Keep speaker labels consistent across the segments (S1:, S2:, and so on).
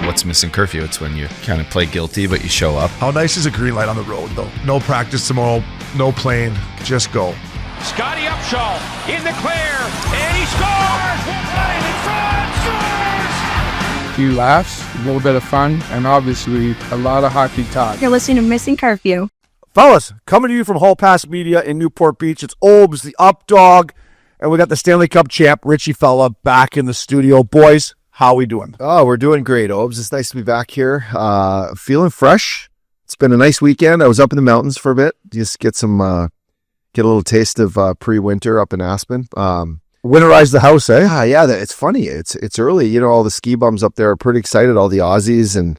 S1: what's Missin Curfew? It's when you kind of play guilty, but you show up.
S2: How nice is a green light on the road, though? No practice tomorrow, no plane, just go.
S3: Scotty Upshaw in the clear, and he scores! Right in front, scores!
S4: A few laughs, a little bit of fun, and obviously a lot of hockey talk.
S5: You're listening to Missin Curfew.
S6: Fellas, coming to you from Hall Pass Media in Newport Beach, it's Obes, the Up Dog, and we got the Stanley Cup champ, Richie Fella, back in the studio. Boys, how we doing?
S7: Oh, we're doing great, Obes. It's nice to be back here. Feeling fresh. It's been a nice weekend. I was up in the mountains for a bit. Just get a little taste of pre-winter up in Aspen.
S6: Winterize the house, eh?
S7: Yeah, it's funny. It's early. You know, all the ski bums up there are pretty excited. All the Aussies and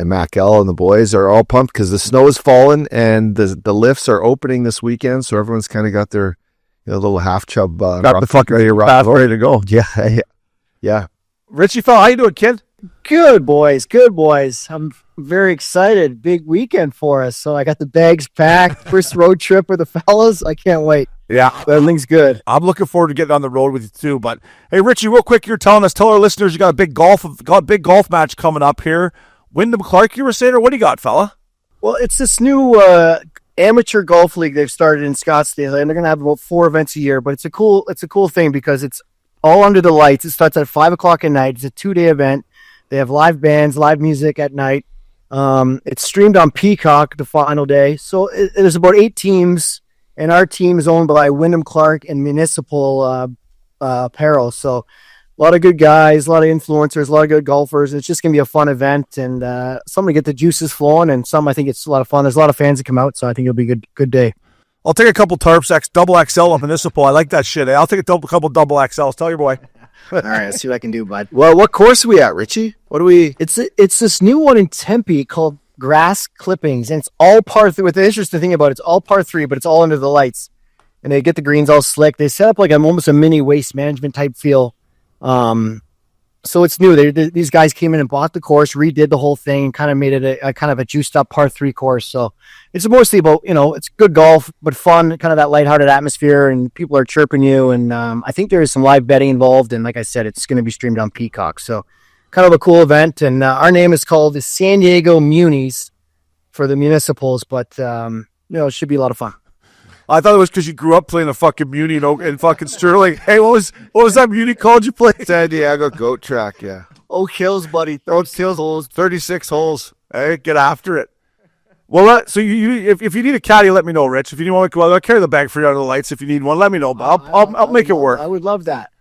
S7: Mac L and the boys are all pumped because the snow has fallen and the lifts are opening this weekend. So everyone's kind of got their little half chub.
S6: Got the fuck ready to go.
S7: Yeah.
S6: Richie Fella, how you doing, kid?
S8: Good boys. I'm very excited. Big weekend for us. So I got the bags packed. First road trip with the fellas. I can't wait.
S6: Yeah.
S8: Everything's good.
S6: I'm looking forward to getting on the road with you too. But hey, Richie, real quick, tell our listeners you got a big golf match coming up here. Wyndham Clark, you were saying, or what do you got, fella?
S8: Well, it's this new amateur golf league they've started in Scottsdale, and they're gonna have about 4 events a year. But it's a cool thing because it's all under the lights. It starts at 5:00 at night. It's a 2-day event. They have live bands, live music at night. It's streamed on Peacock the final day. So there's about 8 teams, and our team is owned by Wyndham Clark and Municipal Apparel. So a lot of good guys, a lot of influencers, a lot of good golfers. It's just going to be a fun event, and some to get the juices flowing, and some I think it's a lot of fun. There's a lot of fans that come out, so I think it'll be a good day.
S6: I'll take a couple tarps, double XL on Municipal. I like that shit. I'll take a couple double XLs. Tell your boy.
S8: All right, let's see what I can do, bud.
S7: Well, what course are we at, Richie? What do we?
S8: It's this new one in Tempe called Grass Clippings, and it's all par 3. What the interesting thing about it's all par 3, but it's all under the lights, and they get the greens all slick. They set up like almost a mini waste management type feel. So it's new. These guys came in and bought the course, redid the whole thing, and kind of made it a kind of a juiced up par 3 course. So it's mostly about, it's good golf, but fun, kind of that lighthearted atmosphere, and people are chirping you. And I think there is some live betting involved. And like I said, it's going to be streamed on Peacock. So kind of a cool event. And our name is called the San Diego Munis for the Municipals, but it should be a lot of fun.
S6: I thought it was because you grew up playing the fucking Muni in fucking Sterling. Hey, what was that Muni called you played?
S7: San Diego Goat Track, yeah.
S8: Oak Hills, buddy.
S6: Oak Hills holes, 36 holes. Hey, get after it. Well, so if you need a caddy, let me know, Rich. If you want to go out, I'll carry the bag for you under the lights. If you need one, let me know. I'll make it work.
S8: I would love that.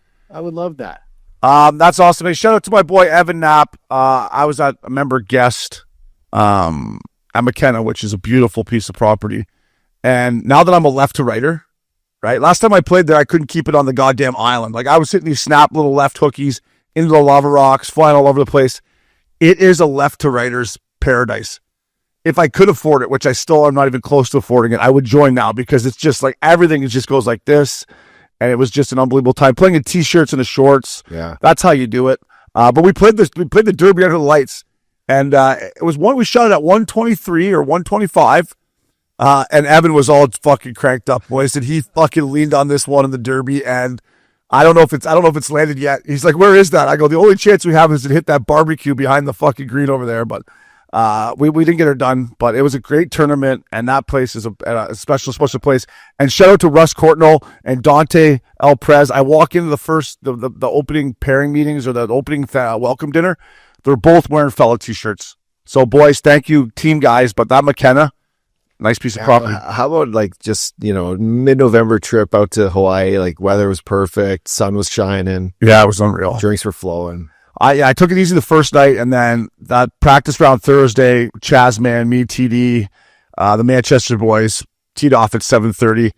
S6: That's awesome. Hey, shout out to my boy Evan Knapp. I was a member guest at McKenna, which is a beautiful piece of property. And now that I'm a left to righter, right? Last time I played there, I couldn't keep it on the goddamn island. Like I was hitting these snap little left hookies into the lava rocks, flying all over the place. It is a left to righter's paradise. If I could afford it, which I still am not even close to affording it, I would join now because it's just like everything just goes like this. And it was just an unbelievable time playing in t-shirts and the shorts.
S7: Yeah.
S6: That's how you do it. But we played the Derby under the lights. And it was one, we shot it at 123 or 125. And Evan was all fucking cranked up, boys. And he fucking leaned on this one in the Derby, and I don't know if it's landed yet. He's like, "Where is that?" I go, "The only chance we have is to hit that barbecue behind the fucking green over there." But we didn't get her done. But it was a great tournament, and that place is a special place. And shout out to Russ Courtnall and Dante El Prez. I walk into the opening pairing meetings or the opening welcome dinner. They're both wearing fellow t-shirts. So boys, thank you, team guys. But that McKenna. Nice piece of property.
S7: How about like just, mid-November trip out to Hawaii? Like weather was perfect. Sun was shining.
S6: Yeah, it was unreal.
S7: Drinks were flowing.
S6: I took it easy the first night, and then that practice round Thursday, Chazman, me, TD, the Manchester boys teed off at 7:30.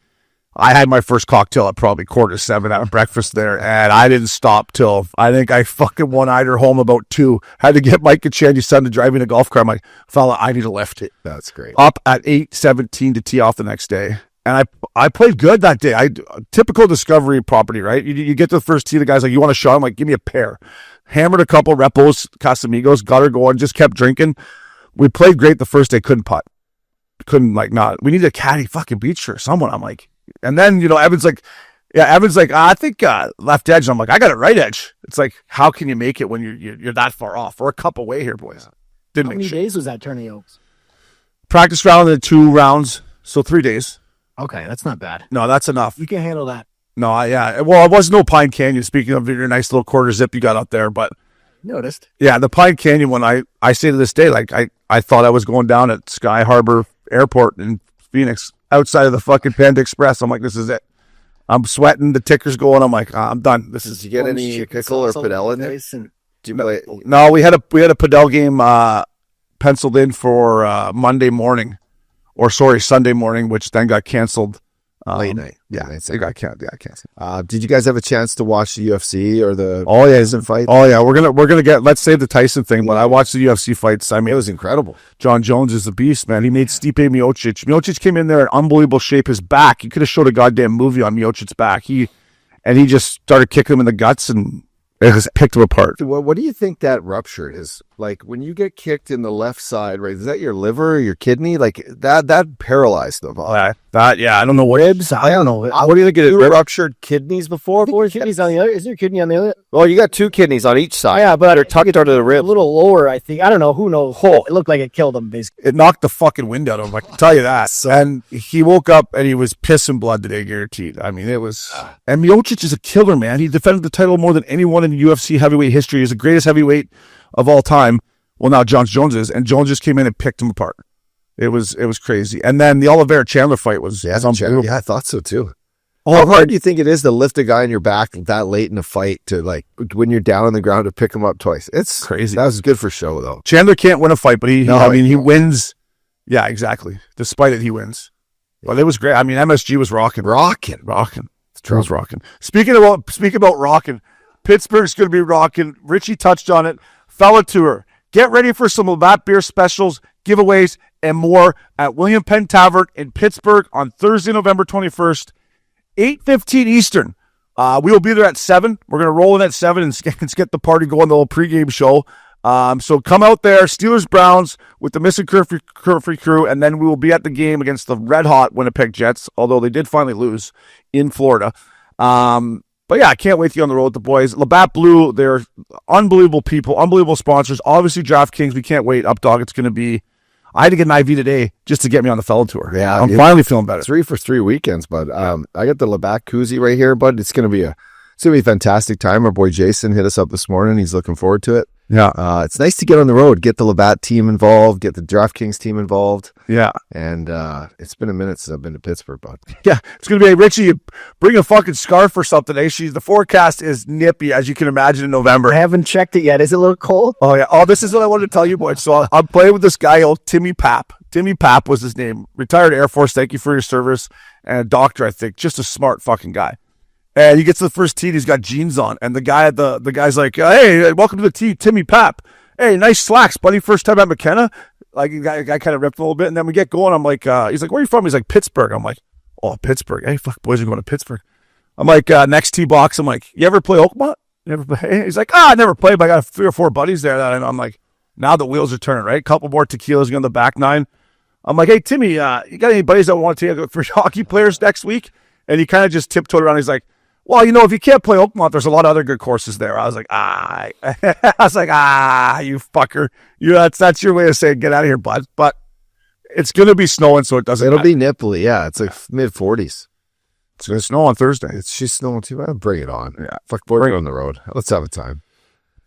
S6: I had my first cocktail at probably 6:45 at breakfast there, and I didn't stop till I think I fucking one-eyed her home about 2. Had to get Mike Kachanji's son to drive me in a golf car. I'm like, fella, I need a lift.
S7: That's great.
S6: Up at 8:17 to tee off the next day. And I played good that day. Typical Discovery property, right? You get to the first tee, the guy's like, "You want a shot?" I'm like, "Give me a pair." Hammered a couple repos, Casamigos, got her going, just kept drinking. We played great the first day, couldn't putt. We needed a caddy fucking beach or someone. I'm like, and then, Evan's like, Yeah, Evan's like, I think left edge. I'm like, I got it right edge. It's like, how can you make it when you're that far off? We're a cup away here, boys. Didn't
S8: How
S6: make
S8: many
S6: shit.
S8: days was that Turning Oaks?
S6: Practice round and 2 rounds, so 3 days.
S8: Okay, that's not bad.
S6: No, that's enough.
S8: You can handle that.
S6: No, well, it was no Pine Canyon. Speaking of your nice little quarter zip you got up there, but
S8: Noticed.
S6: yeah, the Pine Canyon one, I say to this day, like I thought I was going down at Sky Harbor Airport in Phoenix, outside of the fucking Panda Express. I'm like, this is it. I'm sweating. The ticker's going. I'm like, I'm done. This is.
S7: Did you get any pickle or Padel in there? Do you play?
S6: No, we had a Padel game penciled in for Sunday morning, which then got canceled.
S7: Late night.
S6: Yeah, it got canceled.
S7: Did you guys have a chance to watch the UFC or the
S6: Tyson
S7: fight?
S6: Oh yeah, we're gonna get. Let's save the Tyson thing. But I watched the UFC fights. I mean,
S7: It was incredible.
S6: John Jones is a beast, man. He made Stipe Miocic. Miocic came in there in unbelievable shape. His back, he could have showed a goddamn movie on Miocic's back. He just started kicking him in the guts and it just picked him apart.
S7: What do you think that ruptured is? Like when you get kicked in the left side, right? Is that your liver or your kidney? Like that paralyzed them.
S6: I don't know what.
S8: Ribs? I don't know.
S7: What do you think? You ruptured kidneys before?
S8: Kidneys on the other. Is there a kidney on the other?
S7: Well, you got 2 kidneys on each side.
S8: Yeah, but
S7: they're tucked under the
S8: A
S7: rib.
S8: little lower, I think. I don't know. Who knows? It looked like it killed him, basically.
S6: It knocked the fucking wind out of him. I can tell you that. And he woke up and he was pissing blood today, guaranteed. I mean, it was. And Miocic is a killer, man. He defended the title more than anyone in UFC heavyweight history. He's the greatest heavyweight of all time. Well, now John Jones is, and Jones just came in and picked him apart. It was crazy. And then the Oliveira Chandler fight was unbelievable.
S7: Yeah, I thought so too. How hard do you think it is to lift a guy on your back that late in a fight to, like, when you're down on the ground, to pick him up twice? It's
S6: crazy.
S7: That was good for show, though.
S6: Chandler can't win a fight, but he wins. Yeah, exactly. Despite it, he wins. Well, it was great. I mean, MSG was rocking. Rocking. It was rocking. Speaking about rocking, Pittsburgh's going to be rocking. Richie touched on it. Fella Tour. Get ready for some Labatt beer specials, giveaways, and more at William Penn Tavern in Pittsburgh on Thursday, November 21st, 8:15 Eastern. We will be there at 7. We're going to roll in at 7 and get the party going, the little pregame show. So come out there, Steelers Browns with the Missin Curfew crew, and then we will be at the game against the red-hot Winnipeg Jets, although they did finally lose in Florida. But yeah, I can't wait to get on the road with the boys. Labatt Blue, they're unbelievable people, unbelievable sponsors. Obviously, DraftKings, we can't wait. Updog, it's going to be. I had to get an IV today just to get me on the Fellow Tour.
S7: Yeah,
S6: I'm finally feeling better.
S7: 3 for 3 weekends, bud. I got the Labatt koozie right here, bud. It's gonna be a fantastic time. Our boy Jason hit us up this morning. He's looking forward to it.
S6: Yeah.
S7: It's nice to get on the road, get the Labatt team involved, get the DraftKings team involved.
S6: Yeah.
S7: And it's been a minute since I've been to Pittsburgh, bud.
S6: Yeah. It's going to be, Richie, bring a fucking scarf or something. The forecast is nippy, as you can imagine, in November.
S8: I haven't checked it yet. Is it a little cold?
S6: Oh, yeah. Oh, this is what I wanted to tell you, boys. So I'm playing with this guy, old Timmy Papp. Timmy Papp was his name. Retired Air Force. Thank you for your service. And a doctor, I think. Just a smart fucking guy. And he gets to the first tee, and he's got jeans on. And the guy's like, hey, welcome to the tee, Timmy Papp. Hey, nice slacks, buddy. First time at McKenna. Like, the guy kind of ripped a little bit. And then we get going. I'm like, he's like, where are you from? He's like, Pittsburgh. I'm like, oh, Pittsburgh. Hey, fuck, boys are going to Pittsburgh. I'm like, next tee box. I'm like, you ever play Oakmont? Never play? He's like, I never played, but I got 3 or 4 buddies there that I know. I'm like, now the wheels are turning, right? Couple more tequilas on the back 9. I'm like, hey, Timmy, you got any buddies that want to take 3 hockey players next week? And he kind of just tiptoed around. He's like, well, if you can't play Oakmont, there's a lot of other good courses there. I was like, you fucker. That's your way of saying, get out of here, bud. But it's going to be snowing, so it doesn't
S7: It'll be nipply, yeah. It's like mid-40s.
S6: It's going to snow on Thursday.
S7: She's snowing too. Bring it on.
S6: Yeah.
S7: Fuck, boy, on the road. Let's have a time.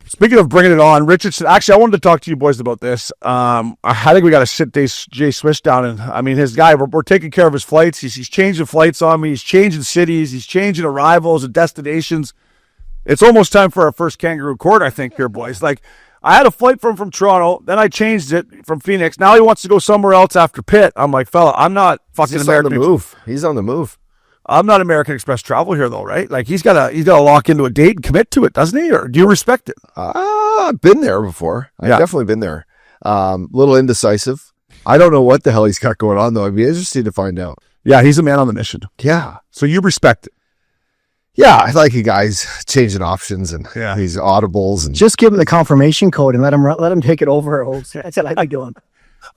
S6: Speaking of bringing it on, Richardson, actually, I wanted to talk to you boys about this. I think we got to sit J-Swish down. And I mean, his guy, we're taking care of his flights. He's changing flights on me. He's changing cities. He's changing arrivals and destinations. It's almost time for our first Kangaroo Court, I think, here, boys. Like, I had a flight from Toronto. Then I changed it from Phoenix. Now he wants to go somewhere else after Pitt. I'm like, fella, I'm not fucking American.
S7: He's on the move.
S6: I'm not American Express Travel here, though, right? Like, he's got to lock into a date and commit to it, doesn't he? Or do you respect it?
S7: I've been there before. I've
S6: Yeah.
S7: definitely been there. Little indecisive. I don't know what the hell he's got going on, though. I'd be interested to find out.
S6: Yeah, he's a man on the mission.
S7: Yeah.
S6: So you respect it.
S7: Yeah, I like you guys changing options and
S6: Yeah.
S7: these audibles. And
S8: Just give him the confirmation code and let him take it over. That's what I like doing.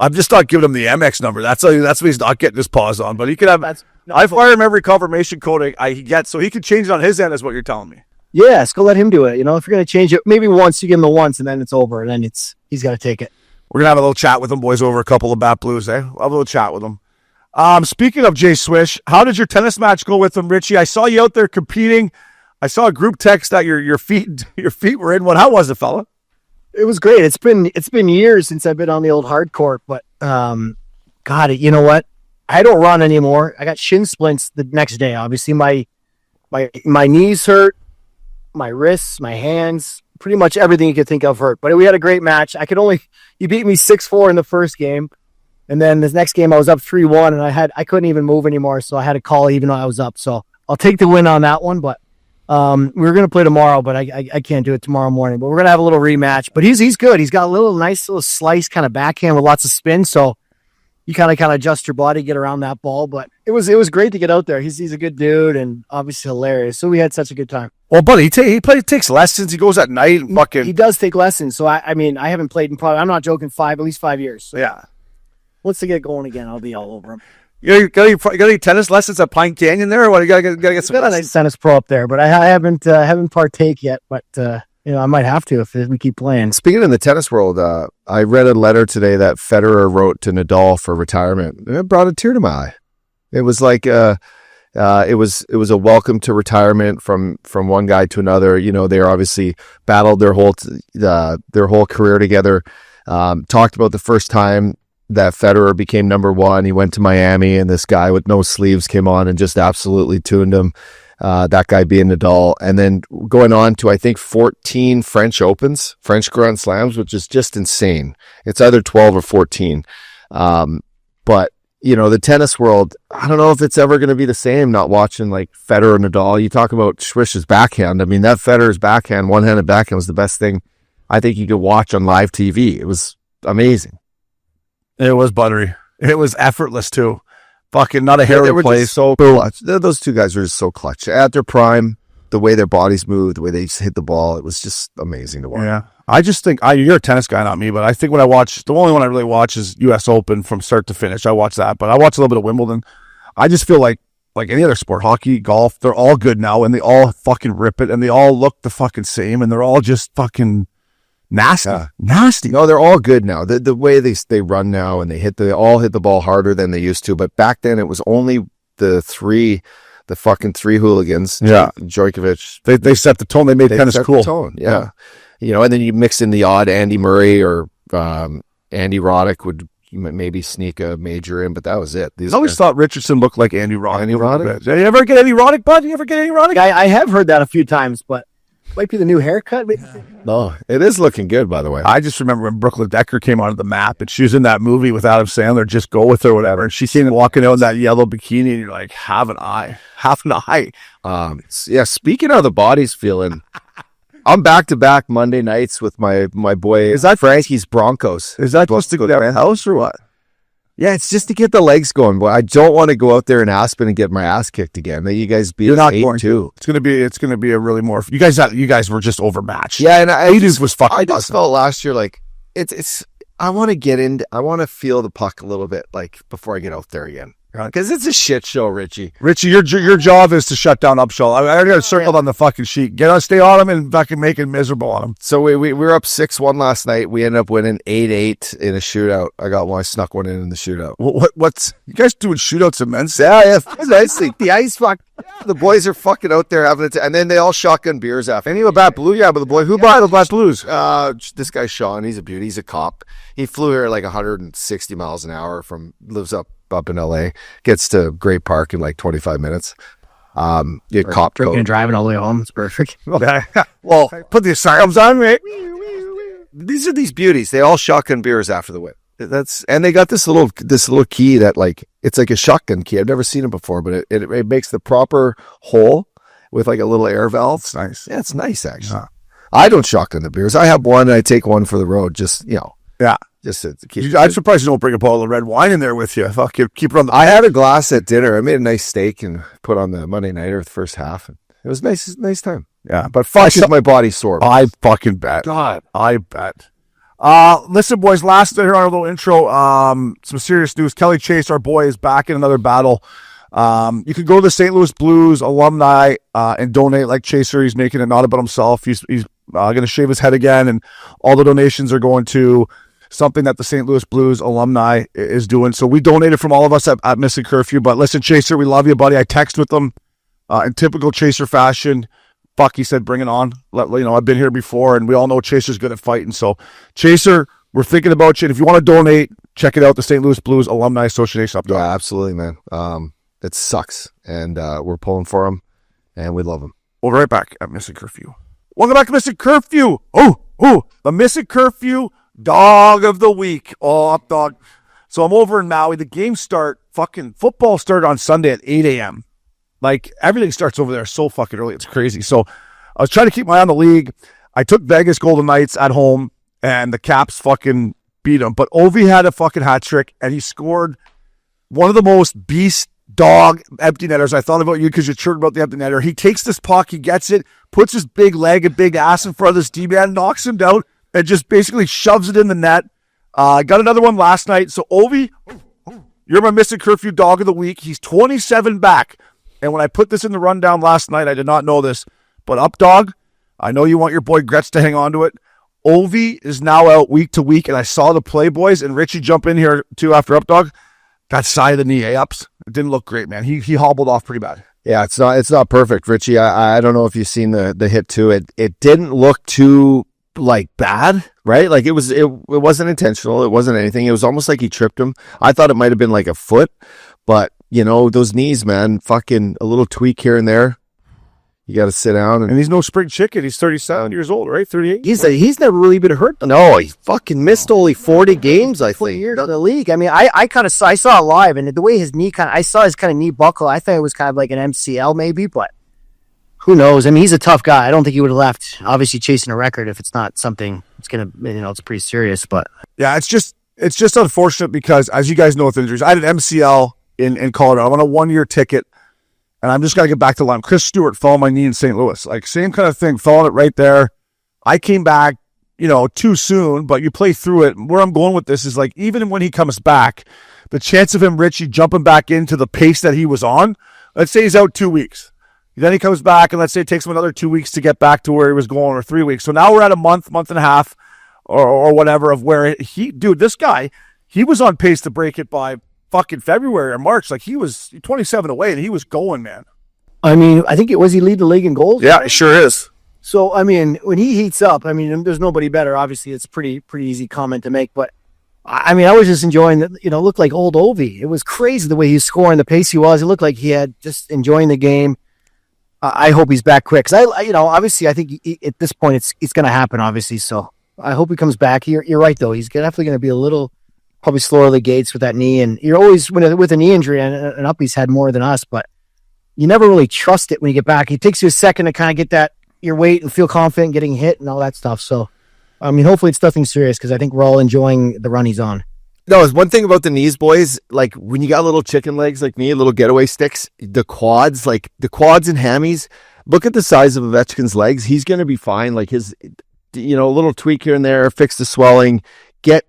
S6: I'm just not giving him the MX number. That's what he's not getting his paws on. But he could have. I fire him every confirmation code he gets, so he can change it on his end, is what you're telling me.
S8: Yes, go let him do it. You know, if you're going to change it, maybe once, you give him the once, and then it's over, and then he's got to take it.
S6: We're going to have a little chat with him, boys, over a couple of Bat Blues, eh? We'll have a little chat with him. Speaking of J-Swish, how did your tennis match go with him, Richie? I saw you out there competing. I saw a group text that your feet were in one. How was it, fella?
S8: It was great. It's been years since I've been on the old hard court, but God, you know what? I don't run anymore. I got shin splints the next day. Obviously, my knees hurt, my wrists, my hands, pretty much everything you could think of hurt. But we had a great match. You beat me 6-4 in the first game, and then this next game I was up 3-1, and I couldn't even move anymore, so I had to call even though I was up. So I'll take the win on that one, but. We were going to play tomorrow, but I can't do it tomorrow morning. But we're going to have a little rematch. But he's good. He's got a nice little slice kind of backhand with lots of spin. So you kind of adjust your body, get around that ball. But it was great to get out there. He's a good dude and obviously hilarious. So we had such a good time.
S6: Well, buddy, he takes lessons. He goes at night and fucking.
S8: He does take lessons. So I haven't played in probably, I'm not joking, at least 5 years. So
S6: yeah.
S8: Once they get going again, I'll be all over him.
S6: You got any tennis lessons at Pine Canyon there, or what? You gotta get some.
S8: Got a nice tennis pro up there, but I haven't partake yet. But I might have to if we keep playing.
S7: Speaking in the tennis world, I read a letter today that Federer wrote to Nadal for retirement. It brought a tear to my eye. It was like it was a welcome to retirement from one guy to another. You know, they obviously battled their whole career together. Talked about the first time that Federer became number one. He went to Miami, and this guy with no sleeves came on and just absolutely tuned him. That guy being Nadal, and then going on to, I think, 14 French Opens, French Grand Slams, which is just insane. It's either 12 or 14. But, the tennis world, I don't know if it's ever going to be the same, not watching like Federer and Nadal. You talk about Swish's backhand. I mean, that Federer's backhand, one-handed backhand, was the best thing I think you could watch on live TV. It was amazing.
S6: It was buttery. It was effortless too. Fucking not a hair replace.
S7: So clutch. Those two guys were just so clutch at their prime. The way their bodies moved, the way they just hit the ball, it was just amazing to watch.
S6: Yeah, I just think you're a tennis guy, not me. But I think when I watch, the only one I really watch is U.S. Open from start to finish. I watch that, but I watch a little bit of Wimbledon. I just feel like any other sport, hockey, golf, they're all good now, and they all fucking rip it, and they all look the fucking same, and they're all just fucking. Nasty. Yeah. Nasty.
S7: No, they're all good now. The way they run now, and they all hit the ball harder than they used to. But back then it was only the fucking three hooligans.
S6: Yeah.
S7: Djokovic.
S6: They set the tone. They made tennis cool.
S7: The tone. Yeah. And then you mix in the odd Andy Murray or Andy Roddick would maybe sneak a major in, but that was it.
S6: I always thought Richardson looked like Andy Roddick.
S7: Andy Roddick?
S6: Did you ever get Andy Roddick, bud? You ever get Andy Roddick?
S8: I have heard that a few times, but might be the new haircut. Maybe.
S7: No, it is looking good, by the way.
S6: I just remember when Brooke Decker came onto the map, and she was in that movie with Adam Sandler, Just Go With Her or whatever, and she seen him walking out in that yellow bikini, and you're like, have an eye.
S7: Yeah, speaking of the bodies feeling, I'm back-to-back Monday nights with my boy.
S6: Is that
S7: Frankie's Broncos?
S6: Is that supposed to go to their house or what?
S7: Yeah, it's just to get the legs going, but I don't want to go out there in Aspen and get my ass kicked again. You guys beat us 8-2.
S6: It's gonna be a really more. You guys were just overmatched.
S7: Yeah, and I
S6: just
S7: felt last year like it's. I want to feel the puck a little bit like before I get out there again. Because it's a shit show, Richie.
S6: Richie, your job is to shut down Upshaw. I already got it circled on the fucking sheet. Stay on him and fucking make it miserable on him.
S7: So we were up 6-1 last night. We ended up winning 8-8 in a shootout. I snuck one in the shootout.
S6: What's you guys doing shootouts in men's?
S7: Yeah. Nice. The ice fuck. The boys are fucking out there having it, and then they all shotgun beers after.
S6: Any of a Bat Blue? Yeah, but the boy who bought the Bat Blues?
S7: This guy Sean. He's a beauty. He's a cop. He flew here like 160 miles an hour lives up in LA, gets to Great Park in like 25 minutes. Cop
S8: drinking and driving all the way home. It's perfect.
S6: Okay. Well, put the sirens on, mate.
S7: These are these beauties. They all shotgun beers after the whip. And they got this little key that like it's like a shotgun key. I've never seen it before, but it makes the proper hole with like a little air valve.
S6: It's nice.
S7: Yeah, it's nice actually. Yeah. I don't shotgun the beers. I have one and I take one for the road. Just
S6: Yeah.
S7: Just to keep.
S6: I'm surprised you don't bring a bottle of red wine in there with you. Fuck, keep it on the.
S7: I had a glass at dinner. I made a nice steak and put on the Monday nighter the first half. And it was nice time.
S6: Yeah, but fuck,
S7: my body's sore.
S6: I fucking bet.
S7: God,
S6: I bet. Listen, boys, last here on our little intro, some serious news. Kelly Chase, our boy, is back in another battle. You can go to the St. Louis Blues alumni and donate like Chaser. He's making it not about himself. He's going to shave his head again, and all the donations are going to something that the St. Louis Blues alumni is doing. So we donated from all of us at Missin Curfew. But listen, Chaser, we love you, buddy. I texted with him in typical Chaser fashion. Fuck, he said, bring it on. I've been here before, and we all know Chaser's good at fighting. So, Chaser, we're thinking about you. And if you want to donate, check it out, the St. Louis Blues Alumni Association up there.
S7: Yeah, absolutely, man. It sucks, and we're pulling for him, and we love him.
S6: We'll be right back at Missin Curfew. Welcome back to Missin Curfew. Oh, the Missin Curfew Dog of the Week. Oh, up dog. So I'm over in Maui. The game football started on Sunday at 8 a.m. Like, everything starts over there so fucking early. It's crazy. So I was trying to keep my eye on the league. I took Vegas Golden Knights at home, and the Caps fucking beat them. But Ovi had a fucking hat trick, and he scored one of the most beast dog empty netters. I thought about you because you're chirping about the empty netter. He takes this puck, he gets it, puts his big leg and big ass in front of this D-man, knocks him down, and just basically shoves it in the net. Got another one last night. So, Ovi, you're my Missin Curfew Dog of the Week. He's 27 back. And when I put this in the rundown last night, I did not know this. But up, dog, I know you want your boy Gretz to hang on to it. Ovi is now out week to week, and I saw the play, boys, and Richie jump in here too after up, dog. That side of the knee ups. It didn't look great, man. He hobbled off pretty bad.
S7: Yeah, it's not perfect, Richie. I don't know if you've seen the hit too. It didn't look too bad, right? Like it wasn't intentional. It wasn't anything. It was almost like he tripped him. I thought it might have been like a foot, but those knees, man, fucking a little tweak here and there. You got to sit down.
S6: And he's no spring chicken. He's 37 years old, right? 38?
S8: He's never really been hurt.
S7: No, he fucking missed only 40 games, I think.
S8: Years in the league. I mean, I saw it live, and the way his knee I saw his kind of knee buckle. I thought it was kind of like an MCL maybe, but who knows? I mean, he's a tough guy. I don't think he would have left, obviously, chasing a record if it's not something it's going to, it's pretty serious. But
S6: yeah, it's just unfortunate because, as you guys know with injuries, I had an MCL in Colorado. I'm on a 1-year ticket. And I'm just got to get back to line. Chris Stewart fell on my knee in St. Louis. Like, same kind of thing. Fell on it right there. I came back, too soon, but you play through it. Where I'm going with this is, like, even when he comes back, the chance of him, Richie, jumping back into the pace that he was on, let's say he's out 2 weeks. Then he comes back, and let's say it takes him another 2 weeks to get back to where he was going, or 3 weeks. So now we're at a month and a half, or whatever, of where this guy, he was on pace to break it by fucking February or March. Like, he was 27 away, and he was going, man.
S8: I mean, I think he lead the league in goals.
S6: Yeah, it sure is.
S8: So, I mean, when he heats up, I mean, there's nobody better. Obviously, it's pretty easy comment to make. But, I mean, I was just enjoying that, looked like old Ovi. It was crazy the way he was scoring, the pace he was. It looked like he had just enjoying the game. I hope he's back quick. Because, obviously, I think at this point, it's going to happen, obviously. So, I hope he comes back. You're right, though. He's definitely going to be a little probably slower the gates with that knee. And you're always, with a knee injury, and Uppy's had more than us, but you never really trust it when you get back. It takes you a second to kind of get your weight and feel confident getting hit and all that stuff. So, I mean, hopefully it's nothing serious because I think we're all enjoying the run he's on.
S7: No, it's one thing about the knees, boys. Like, when you got little chicken legs like me, little getaway sticks, the quads and hammies, look at the size of Ovechkin's legs. He's going to be fine. Like, his, a little tweak here and there, fix the swelling, get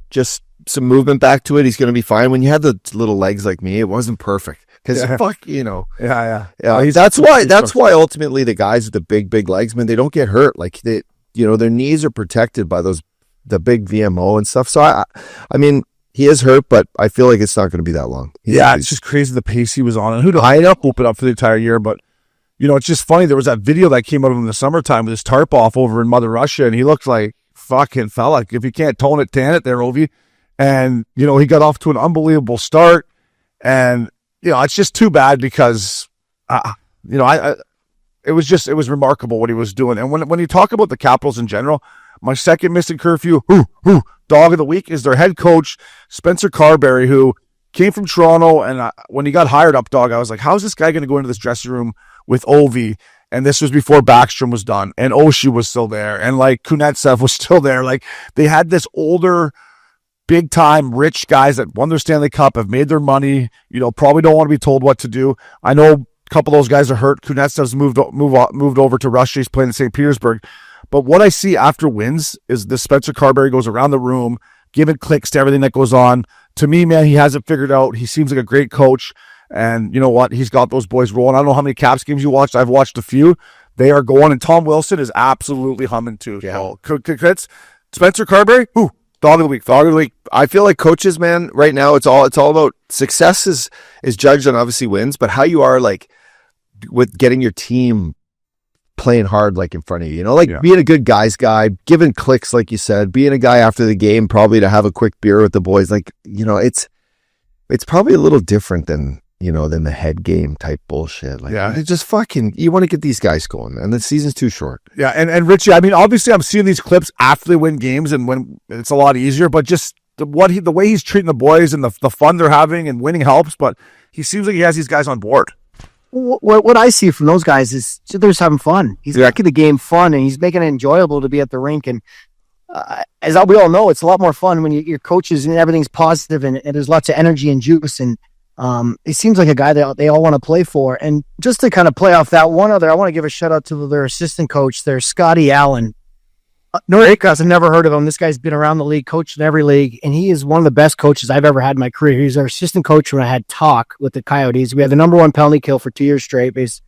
S7: just some movement back to it. He's going to be fine. When you had the little legs like me, it wasn't perfect. Because
S6: Yeah.
S7: That's why ultimately the guys with the big legs, man, they don't get hurt. Like, their knees are protected by the big VMO and stuff. So I mean, he is hurt, but I feel like it's not going to be that long.
S6: It's just crazy the pace he was on, and who'd hope it up for the entire year. But it's just funny. There was that video that came out of him in the summertime with his tarp off over in Mother Russia, and he looked like fucking fella. If you can't tone it, tan it there, Ovi. And, he got off to an unbelievable start. And, it's just too bad because, it was remarkable what he was doing. And when you talk about the Capitals in general, my second Missin Curfew, dog of the week is their head coach, Spencer Carberry, who came from Toronto. And when he got hired up, dog, I was like, how's this guy going to go into this dressing room with Ovi? And this was before Backstrom was done. And Oshie was still there. And, like, Kunetsev was still there. Like, they had this older, big-time, rich guys that won their Stanley Cup, have made their money, probably don't want to be told what to do. I know a couple of those guys are hurt. Kunetsev's moved over to Russia. He's playing in St. Petersburg. But what I see after wins is the Spencer Carberry goes around the room, giving clicks to everything that goes on. To me, man, he has it figured out. He seems like a great coach. And you know what? He's got those boys rolling. I don't know how many Caps games you watched. I've watched a few. They are going, and Tom Wilson is absolutely humming too.
S7: Yeah.
S6: So, Spencer Carberry, dog of the week.
S7: I feel like coaches, man, right now it's all about success is judged on obviously wins, but how you are like with getting your team playing hard like in front of you. You know, like being a good guy, giving clicks like you said, being a guy after the game probably to have a quick beer with the boys. Like, you know, it's probably a little different than the head game type bullshit. Like, it's just fucking, you want to get these guys going, and the season's too short.
S6: Yeah, and Richie, I mean, obviously I'm seeing these clips after they win games and when it's a lot easier, but just the way he's treating the boys and the fun they're having and winning helps, but he seems like he has these guys on board.
S8: What I see from those guys is they're just having fun. He's making the game fun, and he's making it enjoyable to be at the rink. And as we all know, it's a lot more fun when your coaches and everything's positive and there's lots of energy and juice. And it seems like a guy that they all want to play for. And just to kind of play off that, I want to give a shout out to their assistant coach, their Scotty Allen. Noricas, I've never heard of him. This guy's been around the league, coached in every league, and he is one of the best coaches I've ever had in my career. He's our assistant coach when I had talk with the Coyotes. We had the number 1 penalty kill for 2 years straight. He's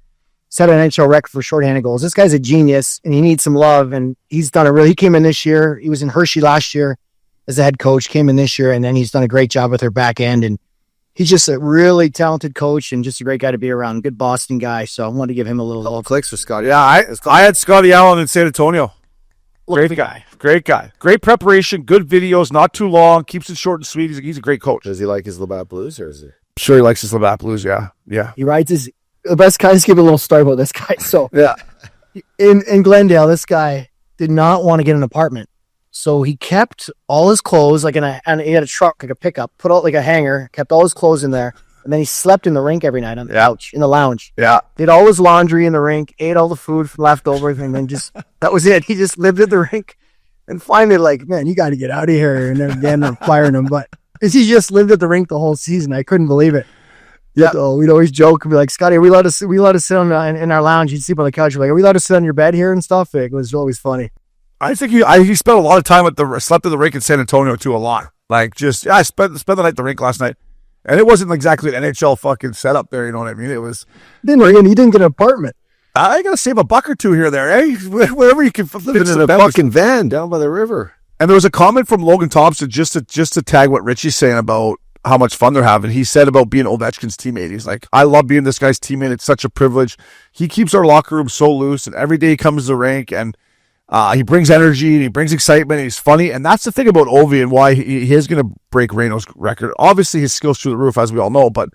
S8: set an NHL record for shorthanded goals. This guy's a genius, and he needs some love, and he's done he came in this year. He was in Hershey last year as a head coach, came in this year, and then he's done a great job with their back end, and he's just a really talented coach and just a great guy to be around. Good Boston guy, so I wanted to give him a little
S7: Clicks for Scotty.
S6: Yeah, I had Scotty Allen in San Antonio. Great guy. Great preparation, good videos, not too long, keeps it short and sweet. He's a great coach.
S7: Does he like his Labatt Blues, or is he?
S6: Sure, he likes his Labatt Blues, yeah.
S8: He rides the best guy. Just give a little story about this guy. So
S6: yeah,
S8: in Glendale, this guy did not want to get an apartment. So he kept all his clothes, and he had a truck, like a pickup, put out like a hanger, kept all his clothes in there. And then he slept in the rink every night on the couch, in the lounge.
S6: Yeah.
S8: Did all his laundry in the rink, ate all the food from leftovers, and then that was it. He just lived at the rink. And finally, like, man, you got to get out of here. And then again, I'm firing him. But he just lived at the rink the whole season. I couldn't believe it. Yeah. So we'd always joke and be like, Scotty, are we allowed to sit in our lounge? You'd sleep on the couch. We're like, are we allowed to sit on your bed here and stuff? It was always funny.
S6: I think he spent a lot of time slept at the rink in San Antonio too, a lot. Like, I spent the night at the rink last night. And it wasn't exactly an NHL fucking setup there, you know what I mean? It was.
S8: He didn't get an apartment.
S6: I got to save $1 or $2 here or there, eh? Whatever you can live
S7: in a fucking van down by the river.
S6: And there was a comment from Logan Thompson just to tag what Richie's saying about how much fun they're having. He said about being Ovechkin's teammate. He's like, I love being this guy's teammate. It's such a privilege. He keeps our locker room so loose, and every day he comes to the rink, and he brings energy, and he brings excitement, and he's funny. And that's the thing about Ovi and why he is going to break Reno's record. Obviously, his skills through the roof, as we all know, but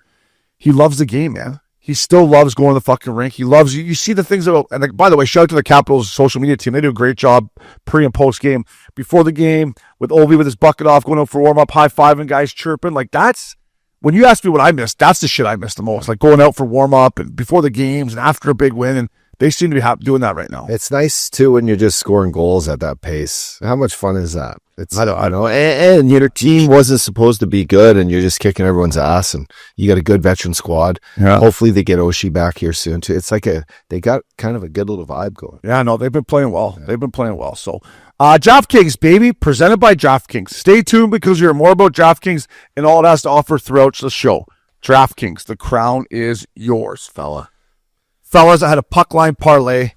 S6: he loves the game, man. He still loves going to the fucking rink. He loves you see the things about, and by the way, shout out to the Capitals social media team. They do a great job pre and post game. Before the game, with Ovi with his bucket off, going out for warm up, high fiving guys, chirping. Like, that's when you ask me what I missed. That's the shit I missed the most. Like going out for warm up and before the games and after a big win. And they seem to be doing that right now.
S7: It's nice too when you're just scoring goals at that pace. How much fun is that? I don't know. And your team wasn't supposed to be good, and you're just kicking everyone's ass. And you got a good veteran squad. Yeah. Hopefully they get Oshie back here soon too. It's like they got kind of a good little vibe going.
S6: Yeah, no, they've been playing well. Yeah. They've been playing well. So, DraftKings, baby, presented by DraftKings. Stay tuned because you'll hear more about DraftKings and all it has to offer throughout the show. DraftKings, the crown is yours, fella. Fellas, I had a puck line parlay.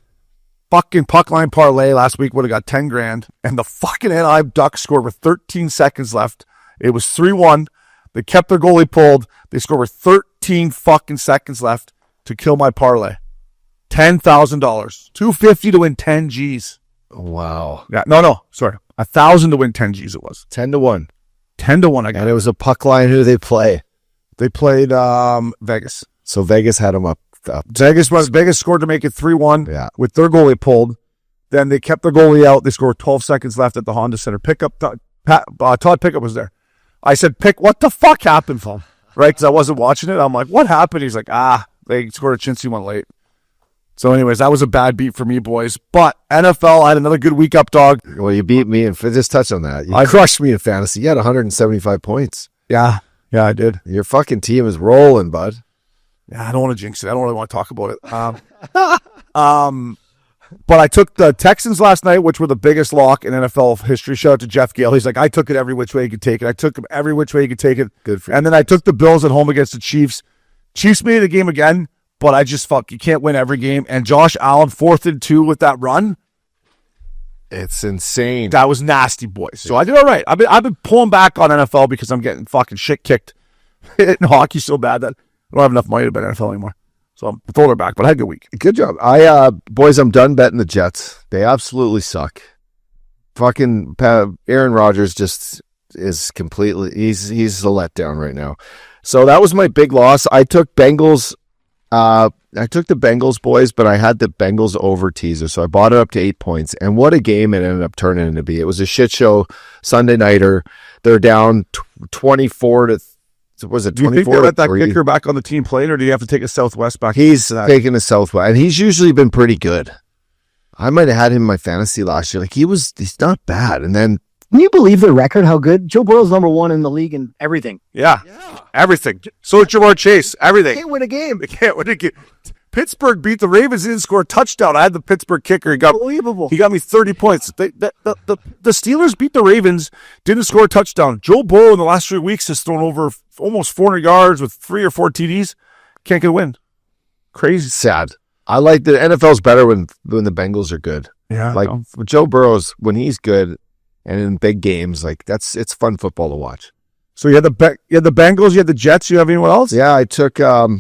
S6: Fucking puck line parlay last week would have got 10 grand. And the fucking Anaheim Ducks scored with 13 seconds left. It was 3-1. They kept their goalie pulled. They scored with 13 fucking seconds left to kill my parlay. $10,000. $250 to win 10 G's.
S7: Wow.
S6: Yeah, no. Sorry. 1,000 to win 10 G's it was.
S7: 10-1.
S6: 10-1 I got.
S7: And it was a puck line. Who did they play?
S6: They played Vegas.
S7: So Vegas had them up.
S6: Vegas scored to make it 3-1 with their goalie pulled. Then they kept their goalie out. They scored 12 seconds left at the Honda Center. Todd Pickup was there. I said, what the fuck happened, Phil? Right? Because I wasn't watching it. I'm like, what happened? He's like, they scored a chintzy one late. So anyways, that was a bad beat for me, boys. But NFL, I had another good week up, dog.
S7: Well, you beat me, and just touch on that. You crushed me in fantasy. You had 175 points.
S6: Yeah, I did.
S7: Your fucking team is rolling, bud.
S6: Yeah, I don't want to jinx it. I don't really want to talk about it. But I took the Texans last night, which were the biggest lock in NFL history. Shout out to Jeff Gale. He's like, I took it every which way you could take it. I took him every which way you could take it.
S7: Good for
S6: And then I took the Bills at home against the Chiefs. Chiefs made the game again, but I just you can't win every game. And Josh Allen, 4th and 2 with that run.
S7: It's insane.
S6: That was nasty, boys. So I did all right. I've been pulling back on NFL because I'm getting fucking shit kicked in hockey so bad that I don't have enough money to bet NFL anymore. So I'm throwing her back, but I had a good week.
S7: Good job. Boys, I'm done betting the Jets. They absolutely suck. Fucking Aaron Rodgers just is completely, he's a letdown right now. So that was my big loss. I took Bengals. I took the Bengals, boys, but I had the Bengals over teaser. So I bought it up to 8 points. And what a game it ended up turning into be. It was a shit show Sunday nighter. They're down 24 to, was it 24?
S6: Do you think they let that kicker back on the team playing, or do you have to take a Southwest back?
S7: He's taking a Southwest, and he's usually been pretty good. I might have had him in my fantasy last year. Like he's not bad. And then,
S8: Can you believe their record? How good Joe Burrow's #1 in the league and everything.
S6: Yeah, everything. So did Jamar Chase. Everything.
S8: Can't win a game.
S6: They can't win a game. Pittsburgh beat the Ravens. Didn't score a touchdown. I had the Pittsburgh kicker.
S8: Unbelievable.
S6: He got me 30 points. The Steelers beat the Ravens. Didn't score a touchdown. Joe Burrow in the last 3 weeks has thrown over almost 400 yards with 3 or 4 TDs. Can't get a win. Crazy.
S7: sad. I like the NFL's better when the Bengals are good.
S6: Yeah.
S7: Like Joe Burrow's, when he's good and in big games, like it's fun football to watch.
S6: So you had the Bengals, you had the Jets. You have anyone else?
S7: Yeah, I took let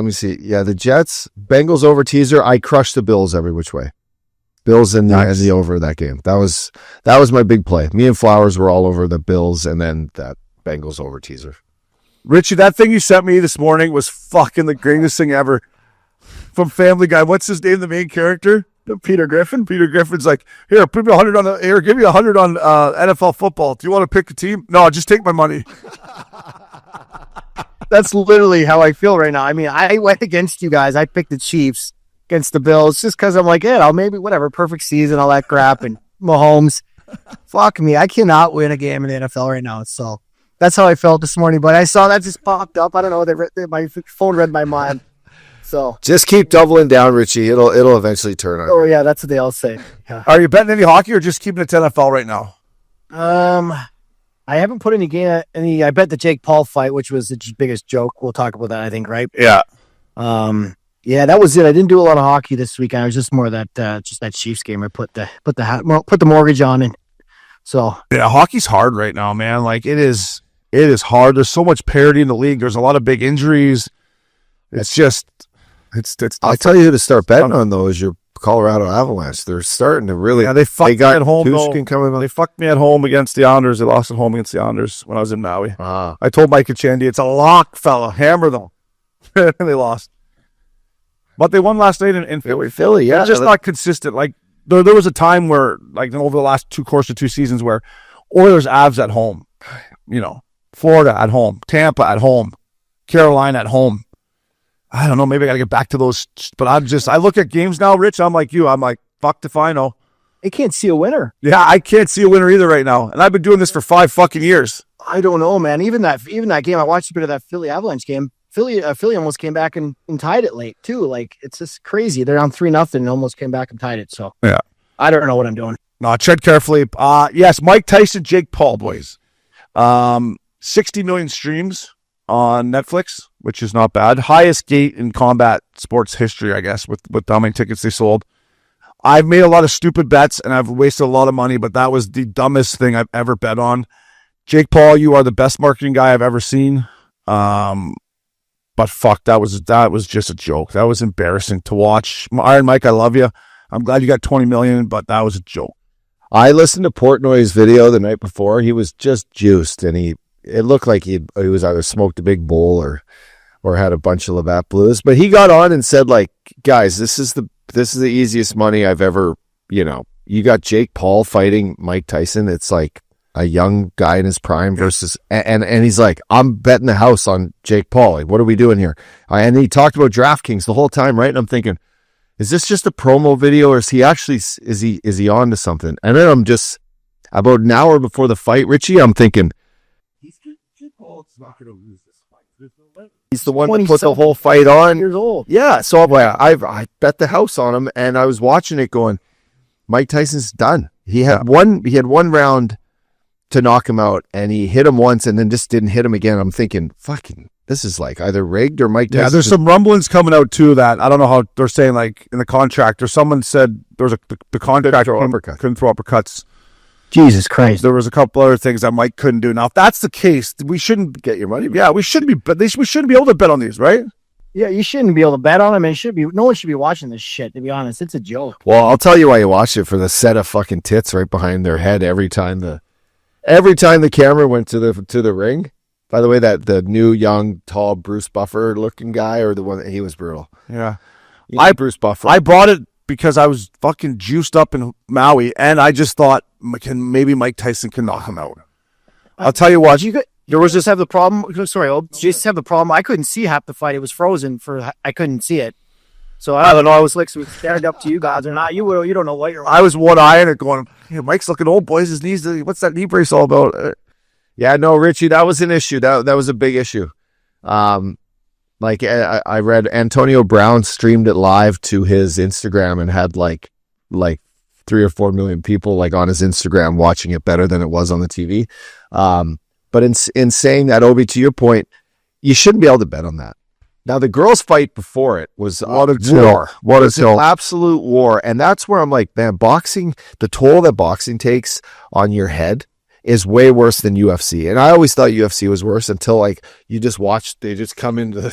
S7: me see. Yeah, the Jets, Bengals over teaser. I crushed the Bills every which way. Bills in the over of that game. That was my big play. Me and Flowers were all over the Bills and then that Bengals over teaser.
S6: Richie, that thing you sent me this morning was fucking the greatest thing ever. From Family Guy. What's his name? The main character? Peter Griffin. Peter Griffin's like, here, put me 100 on the air. Give me 100 on NFL football. Do you want to pick a team? No, just take my money.
S8: That's literally how I feel right now. I mean, I went against you guys. I picked the Chiefs against the Bills just because I'm like, yeah, I'll maybe whatever, perfect season, all that crap, and Mahomes. Fuck me, I cannot win a game in the NFL right now. So that's how I felt this morning. But I saw that just popped up. I don't know. My phone read my mind. So
S7: just keep doubling down, Richie. It'll eventually turn on.
S8: Oh yeah, that's what they all say. Yeah.
S6: Are you betting any hockey or just keeping it to NFL right now?
S8: I haven't put any game. I bet the Jake Paul fight, which was the biggest joke. We'll talk about that, I think, right?
S6: Yeah.
S8: Yeah, that was it. I didn't do a lot of hockey this weekend. I was just more that Chiefs game. I put the mortgage on, and so
S6: yeah, hockey's hard right now, man. Like it is hard. There's so much parity in the league. There's a lot of big injuries. It's just. It's
S7: I'll tell you who to start betting on though is your Colorado Avalanche. They're starting to really.
S6: Yeah, they fucked me at home.
S7: They
S6: fucked me at home against the Islanders. They lost at home against the Islanders when I was in Maui.
S7: I
S6: told Mike Ichandy, it's a lock, fella. Hammer them. And they lost. But they won last night in
S7: Philly. Yeah,
S6: they're just not consistent. Like there was a time where, like over the last course of 2 seasons, where Oilers Avs at home, Florida at home, Tampa at home, Carolina at home. I don't know. Maybe I got to get back to those. But I look at games now, Rich. I'm like you. I'm like, fucked if I know.
S8: I can't see a winner.
S6: Yeah, I can't see a winner either right now. And I've been doing this for 5 fucking years.
S8: I don't know, man. Even that game, I watched a bit of that Philly Avalanche game. Philly almost came back and tied it late too. Like it's just crazy. They're down 3-0 and almost came back and tied it. So
S6: yeah,
S8: I don't know what I'm doing.
S6: No, tread carefully. Yes, Mike Tyson, Jake Paul, boys. 60 million streams on Netflix, which is not bad. Highest gate in combat sports history, I guess, with how many tickets they sold. I've made a lot of stupid bets and I've wasted a lot of money, but that was the dumbest thing I've ever bet on. Jake Paul, you are the best marketing guy I've ever seen. But fuck, that was just a joke. That was embarrassing to watch. Iron Mike, I love you. I'm glad you got 20 million, but that was a joke.
S7: I listened to Portnoy's video the night before. He was just juiced, and it looked like he was either smoked a big bowl or had a bunch of Labatt Blues. But he got on and said, like, guys, this is the easiest money I've ever. You got Jake Paul fighting Mike Tyson. It's like a young guy in his prime versus, and he's like, I'm betting the house on Jake Paul. Like, what are we doing here? And he talked about DraftKings the whole time, right? And I'm thinking, is this just a promo video, or is he actually is he on to something? And then I'm just about an hour before the fight, Richie, I'm thinking, Jake Paul's not going to lose this fight. He's the one that put the whole fight on.
S8: Years old.
S7: Yeah, so I bet the house on him, and I was watching it going, Mike Tyson's done. He had one round to knock him out, and he hit him once and then just didn't hit him again. I'm thinking, fucking, this is like either rigged or Mike Tyson.
S6: Yeah, there's some rumblings coming out too that I don't know how they're saying, like in the contract, or someone said there was the contract couldn't throw uppercuts.
S8: Jesus Christ.
S6: There was a couple other things that Mike couldn't do. Now, if that's the case, we shouldn't
S7: get your money back.
S6: Yeah, we shouldn't be, but we shouldn't be able to bet on these, right?
S8: Yeah, you shouldn't be able to bet on him. No one should be watching this shit, to be honest. It's a joke.
S7: Well, I'll tell you why you watch it, for the set of fucking tits right behind their head every time the camera went to the ring. By the way, that the new young tall Bruce Buffer looking guy, or the one, he was brutal.
S6: Yeah.
S7: Bruce Buffer.
S6: I bought it because I was fucking juiced up in Maui, and I just thought maybe Mike Tyson can knock him out. I'll tell you what.
S8: There was just have the problem. Sorry, just have the problem. I couldn't see half the fight. It was frozen I couldn't see it. So I don't know. I was like, so we stand up to you guys or not. You don't know what you're.
S6: I was one-eyeing it, going, hey, Mike's looking old, boys. His knees. What's that knee brace all about?
S7: Yeah, no, Richie, that was an issue. That was a big issue. Like I read Antonio Brown streamed it live to his Instagram and had like 3 or 4 million people like on his Instagram watching it better than it was on the TV. But in saying that, Obi, to your point, you shouldn't be able to bet on that. Now, the girls' fight before it was
S6: war.
S7: What an absolute war. And that's where I'm like, man, boxing, the toll that boxing takes on your head is way worse than UFC. And I always thought UFC was worse until like you just watch, they just come into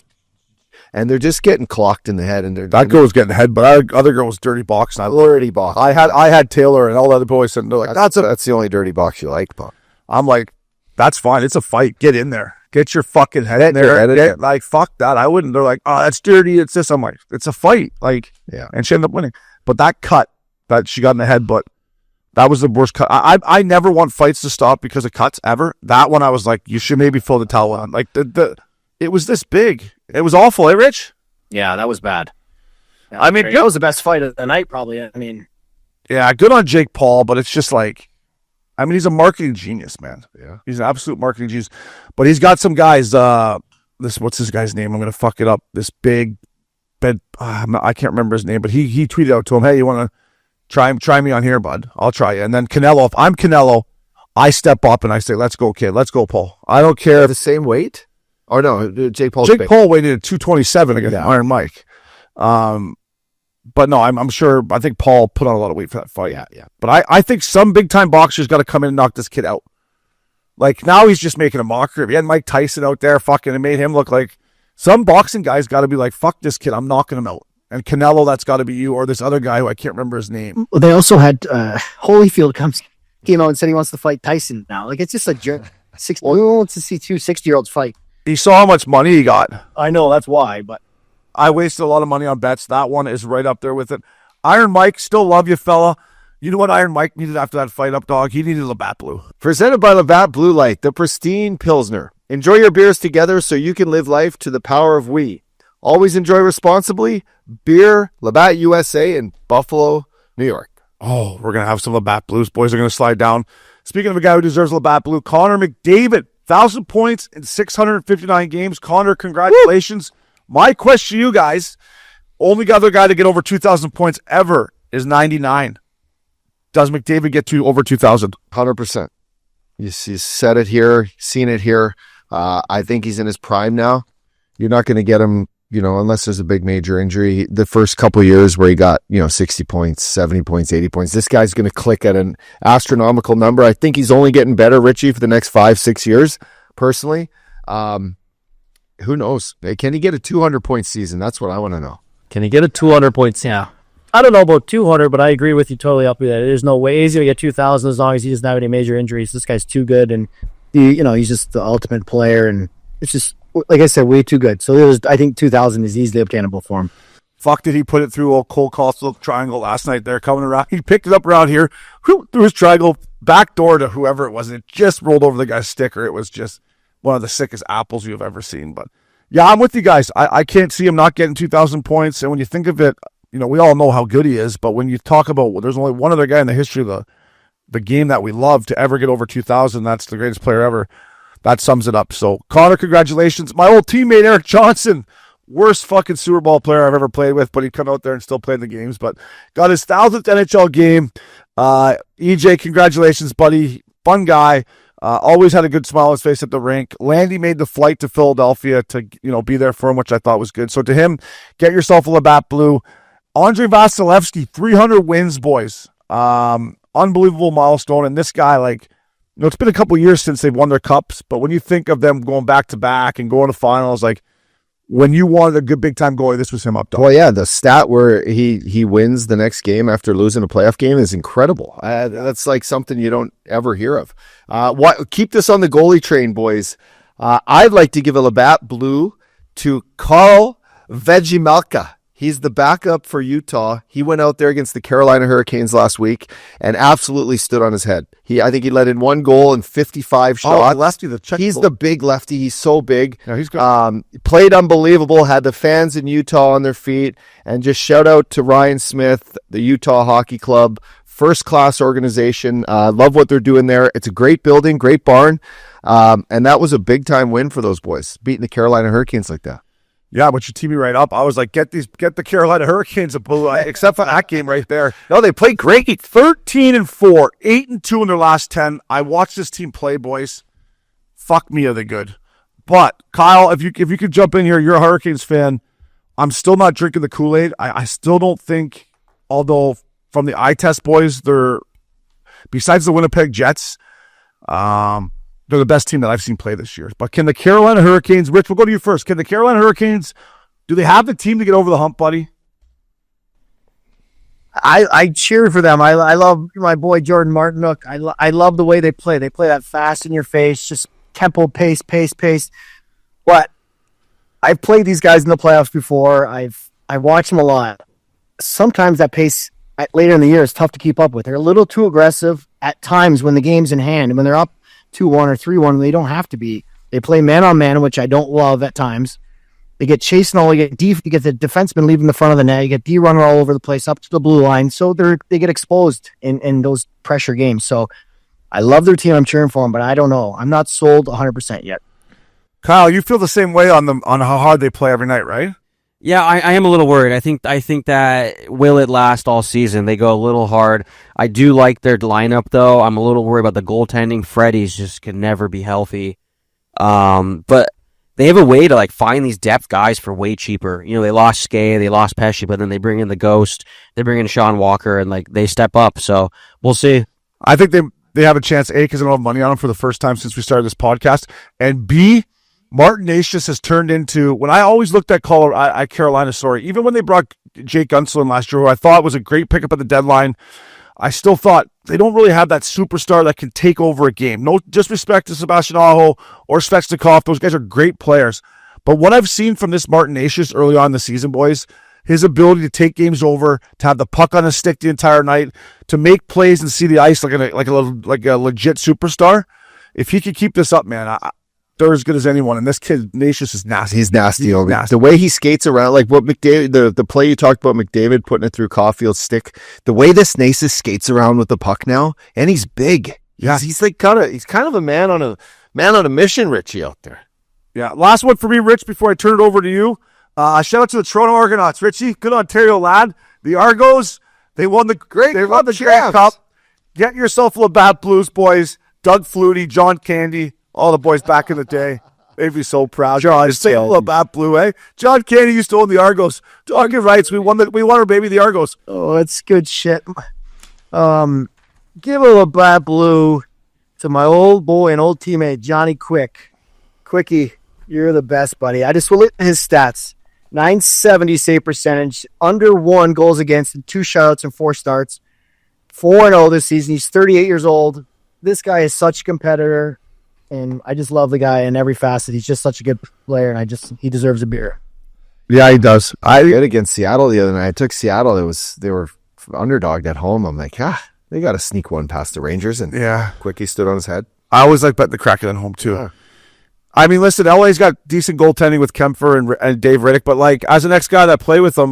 S7: and they're just getting clocked in the head. And
S6: that girl was getting the head, but our other girl was dirty boxing.
S7: Dirty box.
S6: I had Taylor and all the other boys sitting there like,
S7: that's the only dirty box you like, Bob.
S6: I'm like, that's fine. It's a fight. Get in there. Get your fucking head in there. Like, fuck that. I wouldn't. They're like, oh, that's dirty. It's this. I'm like, it's a fight. Like,
S7: yeah.
S6: And she ended up winning. But that cut that she got in the head, but that was the worst cut. I never want fights to stop because of cuts ever. That one I was like, you should maybe throw the towel on. Like, it was this big. It was awful, eh, Rich?
S8: Yeah, that was bad.
S6: Yeah, I mean,
S8: that was the best fight of the night, probably. I mean,
S6: yeah, good on Jake Paul, but it's just like, I mean, he's a marketing genius, man.
S7: Yeah.
S6: He's an absolute marketing genius. But he's got some guys, what's this guy's name? I'm going to fuck it up. This big, I can't remember his name, but he tweeted out to him, hey, you want to try me on here, bud? I'll try you. And then Canelo, if I'm Canelo, I step up and I say, let's go, kid. Let's go, Paul. I don't care.
S7: The same weight? Or no, Jake Paul
S6: weighed in at 227 against Iron Mike. But no, I'm sure. I think Paul put on a lot of weight for that fight.
S7: Yeah.
S6: But I think some big time boxers got to come in and knock this kid out. Like now he's just making a mockery. If he had Mike Tyson out there fucking and made him look like some boxing guys got to be like, fuck this kid, I'm knocking him out. And Canelo, that's got to be you, or this other guy who I can't remember his name.
S8: They also had Holyfield came out and said he wants to fight Tyson now. Like it's just a jerk. We want to see 2 60-year-olds fight.
S6: He saw how much money he got.
S8: I know that's why, but.
S6: I wasted a lot of money on bets. That one is right up there with it. Iron Mike, still love you, fella. You know what Iron Mike needed after that fight up, dog? He needed Labatt Blue.
S7: Presented by Labatt Blue Light, the pristine Pilsner. Enjoy your beers together so you can live life to the power of we. Always enjoy responsibly. Beer, Labatt USA in Buffalo, New York.
S6: Oh, we're going to have some Labatt Blues. Boys are going to slide down. Speaking of a guy who deserves Labatt Blue, Connor McDavid, 1,000 points in 659 games. Connor, congratulations. Woo! My question to you guys, only other guy to get over 2,000 points ever is 99. Does McDavid get to over 2,000?
S7: 100%. You said it here, seen it here. I think he's in his prime now. You're not going to get him, unless there's a big major injury. The first couple of years where he got, 60 points, 70 points, 80 points, this guy's going to click at an astronomical number. I think he's only getting better, Richie, for the next 5-6 years, personally. Who knows? Can he get a 200-point season? That's what I want to know.
S5: Can he get a 200 points? Yeah. I don't know about 200, but I agree with you totally up with that. There's no way he's going to get 2,000 as long as he doesn't have any major injuries. This guy's too good, and he's just the ultimate player, and it's just, like I said, way too good. So I think 2,000 is easily obtainable for him.
S6: Fuck, did he put it through old Cole Caulfield's triangle last night there coming around? He picked it up around here, through his triangle, back door to whoever it was, and it just rolled over the guy's sticker. It was just one of the sickest apples you've ever seen. But yeah, I'm with you guys. I can't see him not getting 2,000 points. And when you think of it, we all know how good he is. But when you talk about, there's only one other guy in the history of the game that we love to ever get over 2,000. That's the greatest player ever. that sums it up. So, Connor, congratulations. My old teammate, Eric Johnson, worst fucking Super Bowl player I've ever played with, but he'd come out there and still play the games, but got his 1,000th NHL game. EJ, congratulations, buddy. Fun guy. Always had a good smile on his face at the rink. Landy made the flight to Philadelphia to, be there for him, which I thought was good. So to him, get yourself a Labatt Blue. Andre Vasilevsky, 300 wins, boys. Unbelievable milestone. And this guy, it's been a couple years since they've won their cups, but when you think of them going back to back and going to finals, when you wanted a good big time goalie, this was him up top.
S7: Well, yeah, the stat where he wins the next game after losing a playoff game is incredible. That's something you don't ever hear of. Keep this on the goalie train, boys. I'd like to give a Labatt Blue to Carl Vegemalka. He's the backup for Utah. He went out there against the Carolina Hurricanes last week and absolutely stood on his head. I think he let in 1 goal and 55 shots.
S6: Lefty,
S7: he's the big lefty. He's so big.
S6: Yeah, he's good.
S7: Played unbelievable, had the fans in Utah on their feet, and just shout out to Ryan Smith, the Utah Hockey Club, first-class organization. Love what they're doing there. It's a great building, great barn, and that was a big-time win for those boys, beating the Carolina Hurricanes like that.
S6: Yeah, but you teed me right up. I was like, get the Carolina Hurricanes a blue, except for that game right there. No, they played great. 13-4, 8-2 in their last 10. I watched this team play, boys. Fuck me, are they good? But Kyle, if you could jump in here, you're a Hurricanes fan. I'm still not drinking the Kool-Aid. I still don't think, although from the eye test, boys, they're besides the Winnipeg Jets, they're the best team that I've seen play this year. But can the Carolina Hurricanes, Rich, we'll go to you first. Can the Carolina Hurricanes, do they have the team to get over the hump, buddy?
S8: I cheer for them. I love my boy Jordan Martinook. I love the way they play. They play that fast in your face, just tempo, pace. But I've played these guys in the playoffs before. I've watched them a lot. Sometimes that pace later in the year is tough to keep up with. They're a little too aggressive at times when the game's in hand. And when they're up 2-1 or 3-1, they don't have to be. They play man-on-man, which I don't love at times. They get chasing all, you get the defenseman leaving the front of the net, you get D runner all over the place up to the blue line, so they get exposed in those pressure games. So I love their team, I'm cheering for them, but I don't know. I'm not sold 100% yet.
S6: Kyle, you feel the same way on how hard they play every night, right?
S9: Yeah, I am a little worried. I think that will it last all season? They go a little hard. I do like their lineup, though. I'm a little worried about the goaltending. Freddie's just can never be healthy. But they have a way to find these depth guys for way cheaper. They lost Skay, they lost Pesci, but then they bring in the Ghost, they bring in Sean Walker, and they step up. So we'll see.
S6: I think they have a chance, A, because they don't have money on them for the first time since we started this podcast, and B, Martin Iciest has turned into, when I always looked at Carolina, even when they brought Jake Gunsel in last year, who I thought was a great pickup at the deadline, I still thought they don't really have that superstar that can take over a game. No disrespect to Sebastian Aho or Svechnikov. Those guys are great players. But what I've seen from this Martin Iciest early on in the season, boys, his ability to take games over, to have the puck on his stick the entire night, to make plays and see the ice like a legit superstar. If he could keep this up, man, they're as good as anyone, and this kid, Iciest, is nasty.
S7: He's nasty.
S6: Nasty.
S7: The way he skates around, like what McDavid, the play you talked about, McDavid putting it through Caulfield's stick, the way this Iciest skates around with the puck now, and he's big.
S6: Yeah.
S7: He's kind of a man on a mission, Richie, out there.
S6: Yeah. Last one for me, Rich, before I turn it over to you. Shout out to the Toronto Argonauts. Richie, good Ontario lad. The Argos, they won the Grey Cup. Get yourself a Labatt Blues, boys. Doug Flutie, John Candy, all the boys back in the day. They'd be so proud. John, say Labatt Blue, eh? John Candy used to own the Argos. Dog your rights. We won our baby, the Argos.
S8: Oh, it's good shit. Give a Labatt Blue to my old boy and old teammate, Johnny Quick. Quickie, you're the best, buddy. I just will look at his stats. 970 save percentage, under 1 goals against, and 2 shutouts and 4 starts. 4-0 this season. He's 38 years old. This guy is such a competitor. And I just love the guy in every facet. He's just such a good player, and he deserves a beer.
S6: Yeah, he does.
S7: I did against Seattle the other night. I took Seattle. They were underdogged at home. I'm like, they got to sneak one past the Rangers, and Quickie stood on his head.
S6: I always like betting the Kraken at home too. Yeah. I mean, listen, LA's got decent goaltending with Kempfer and Dave Riddick, but as an ex-guy that played with them,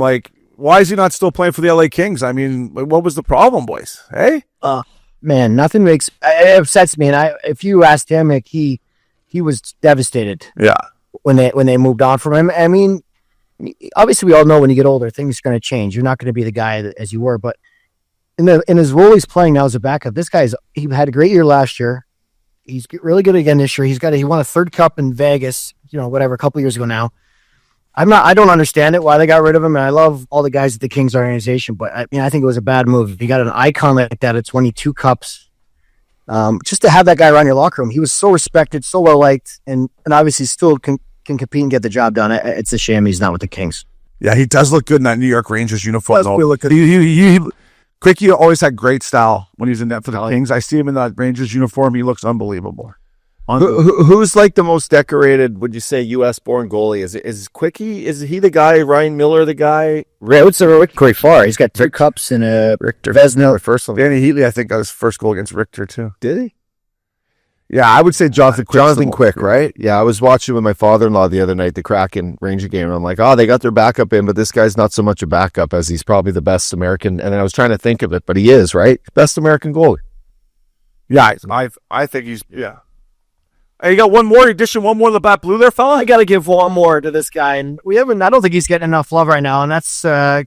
S6: why is he not still playing for the LA Kings? I mean, what was the problem, boys? Hey?
S8: Man, nothing it upsets me. And if you asked him, he he was devastated.
S6: Yeah.
S8: When they moved on from him. I mean, obviously we all know when you get older, things are going to change. You're not going to be the guy as you were, but in his role he's playing now as a backup, he had a great year last year. He's really good again this year. He won a third cup in Vegas, a couple years ago now. I don't understand it why they got rid of him, and I love all the guys at the Kings organization, but I think it was a bad move. If you got an icon like that at 22 cups, just to have that guy around your locker room, he was so respected, so well liked, and obviously still can compete and get the job done. It's a shame he's not with the Kings.
S6: Yeah, he does look good in that New York Rangers uniform.
S8: Does really look good.
S6: Quickie always had great style when he was in net for the Kings. I see him in that Rangers uniform. He looks unbelievable.
S7: Who's like the most decorated, would you say, U.S.-born goalie? Is Quickie? Is he the guy? Ryan Miller the guy?
S8: I would say Rick Far. He's got 3 cups and a
S7: Richter
S8: Vezina.
S7: First one.
S6: Danny Heatley, I think, got his first goal against Richter, too.
S7: Did he?
S6: Yeah, I would say Jonathan Quick.
S7: Jonathan Quick, right? Yeah, I was watching with my father-in-law the other night, the Kraken Ranger game, and I'm like, they got their backup in, but this guy's not so much a backup as he's probably the best American. And I was trying to think of it, but he is, right? Best American goalie.
S6: Yeah, I think he's, yeah. Hey, you got one more edition, one more of the Bat Blue there, fella?
S8: I got to give one more to this guy, and I don't think he's getting enough love right now, and that's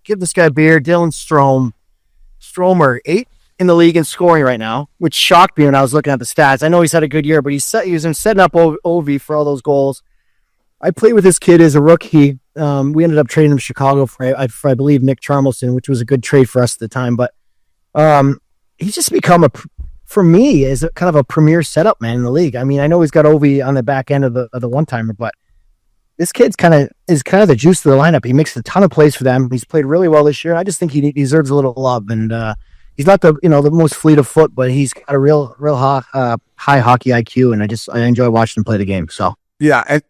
S8: give this guy a beer, Dylan Stromer, 8 in the league in scoring right now, which shocked me when I was looking at the stats. I know he's had a good year, but he's setting up Ovi for all those goals. I played with this kid as a rookie. We ended up trading him to Chicago for I believe, Nick Charmelson, which was a good trade for us at the time. But he's just become for me, is kind of a premier setup man in the league. I mean, I know he's got Ovi on the back end of the one-timer, but this kid's kind of the juice of the lineup. He makes a ton of plays for them. He's played really well this year. I just think he deserves a little love, and he's not the most fleet of foot, but he's got a real high hockey IQ, and I enjoy watching him play the game. So
S6: yeah,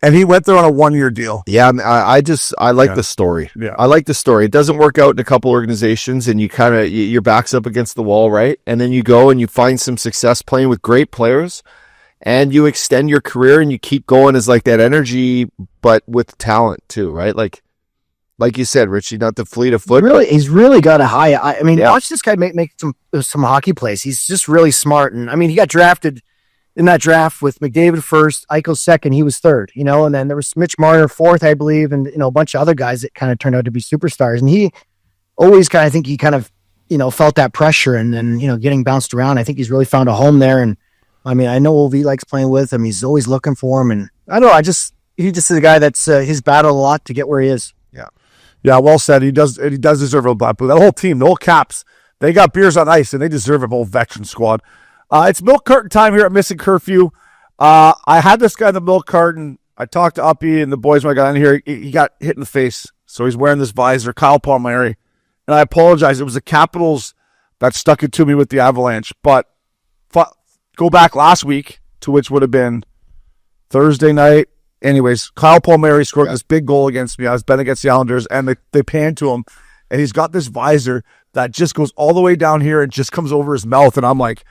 S6: and he went there on a 1-year deal.
S7: Yeah, I like the story.
S6: Yeah,
S7: I like the story. It doesn't work out in a couple organizations, and you kind of your back's up against the wall, right? And then you go and you find some success playing with great players, and you extend your career and you keep going as like that energy, but with talent too, right? Like you said, Richie, not the fleet of foot.
S8: He's really got a high. I mean, watch this guy make some hockey plays. He's just really smart, and I mean, he got drafted in that draft with McDavid first, Eichel second. He was third, and then there was Mitch Marner fourth, I believe, and a bunch of other guys that kind of turned out to be superstars. And he always felt that pressure, and then getting bounced around. I think he's really found a home there, and I mean, I know Ovi likes playing with him. He's always looking for him, and I don't know. He just is a guy that's he's battled a lot to get where he is.
S6: Yeah, well said. He does deserve a Black Blue. That whole team, the whole Caps, they got beers on ice, and they deserve a whole veteran squad. It's milk carton time here at Missin Curfew. I had this guy in the milk carton. I talked to Uppy and the boys when I got in here. He got hit in the face, so he's wearing this visor, Kyle Palmieri. And I apologize. It was the Capitals that stuck it to me with the Avalanche. But go back last week, to which would have been Thursday night. Anyways, Kyle Palmieri scored this big goal against me. I was betting against the Islanders, and they panned to him, and he's got this visor that just goes all the way down here and just comes over his mouth. And I'm like,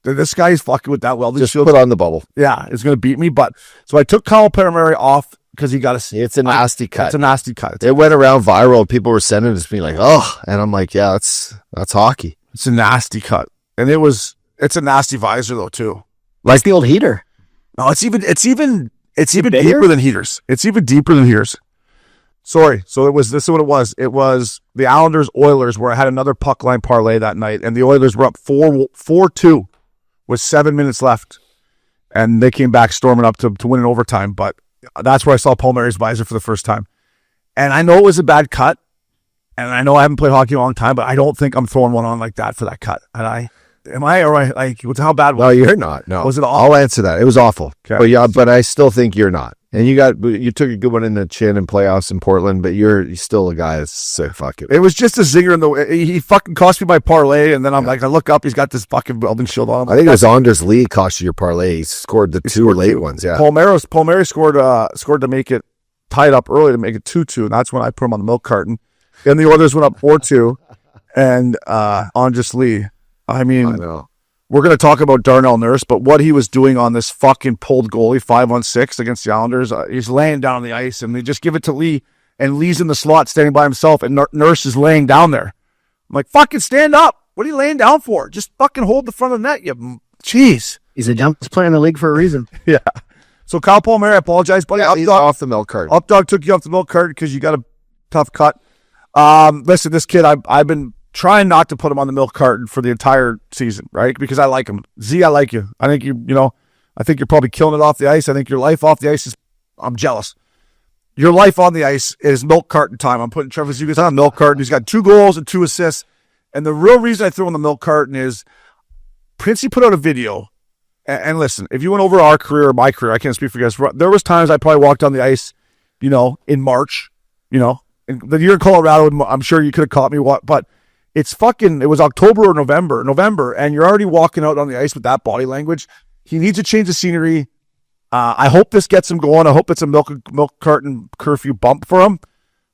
S6: this guy is fucking with that welding
S7: Just
S6: shield.
S7: put on the bubble.
S6: Yeah, it's going to beat me. But so I took Kyle Palmieri off because he got
S7: It's a nasty cut.
S6: It's a nasty cut.
S7: It went around viral. People were sending it to me like, oh, and I'm like, yeah, that's hockey.
S6: It's a nasty cut, and it's a nasty visor though too.
S8: Like the old heater.
S6: No, it's even deeper than heaters. It's even deeper than heaters. Sorry. So this is what it was. It was the Islanders-Oilers, where I had another puck line parlay that night, and the Oilers were up 4-2 with 7 minutes left, and they came back storming up to win in overtime. But that's where I saw Palmieri's visor for the first time. And I know it was a bad cut, and I know I haven't played hockey a long time, but I don't think I'm throwing one on like that for that cut. Am I? Or how bad was it?
S7: No, you're not. No.
S6: Was it awful?
S7: I'll answer that. It was awful.
S6: Okay.
S7: But I still think you're not. And you took a good one in the chin in playoffs in Portland, but you're still a guy that's so fucking.
S6: It was just a zinger in the. He fucking cost me my parlay, and then I'm like, I look up, he's got this fucking welding shield on him.
S7: I think it was Anders Lee cost you your parlay. He scored the two late ones. Yeah.
S6: Palmieri scored to make it tied up early to make it 2-2, and that's when I put him on the milk carton. And the Oilers went up 4-2, and Anders Lee. I know. We're going to talk about Darnell Nurse, but what he was doing on this fucking pulled goalie 5-on-6 against the Islanders, he's laying down on the ice, and they just give it to Lee, and Lee's in the slot standing by himself, and Nurse is laying down there. I'm like, fucking stand up. What are you laying down for? Just fucking hold the front of the net, you jeez.
S8: He's a youngest player in the league for a reason.
S6: Yeah. So Kyle Palmieri, I apologize, buddy.
S7: Yeah, he's off the milk cart.
S6: Updog took you off the milk cart because you got a tough cut. Listen, this kid, I've been trying not to put him on the milk carton for the entire season, right? Because I like him. Z, I like you. I think I think you're probably killing it off the ice. I think your life off the ice I'm jealous. Your life on the ice is milk carton time. I'm putting Trevor Zegras on a milk carton. He's got 2 goals and 2 assists. And the real reason I threw him on the milk carton is Princey put out a video. And listen, if you went over our career or my career, I can't speak for you guys. There was times I probably walked on the ice, in March, in the year in Colorado, I'm sure you could have caught me. But it was October or November, and you're already walking out on the ice with that body language. He needs to change the scenery. I hope this gets him going. I hope it's a milk carton curfew bump for him.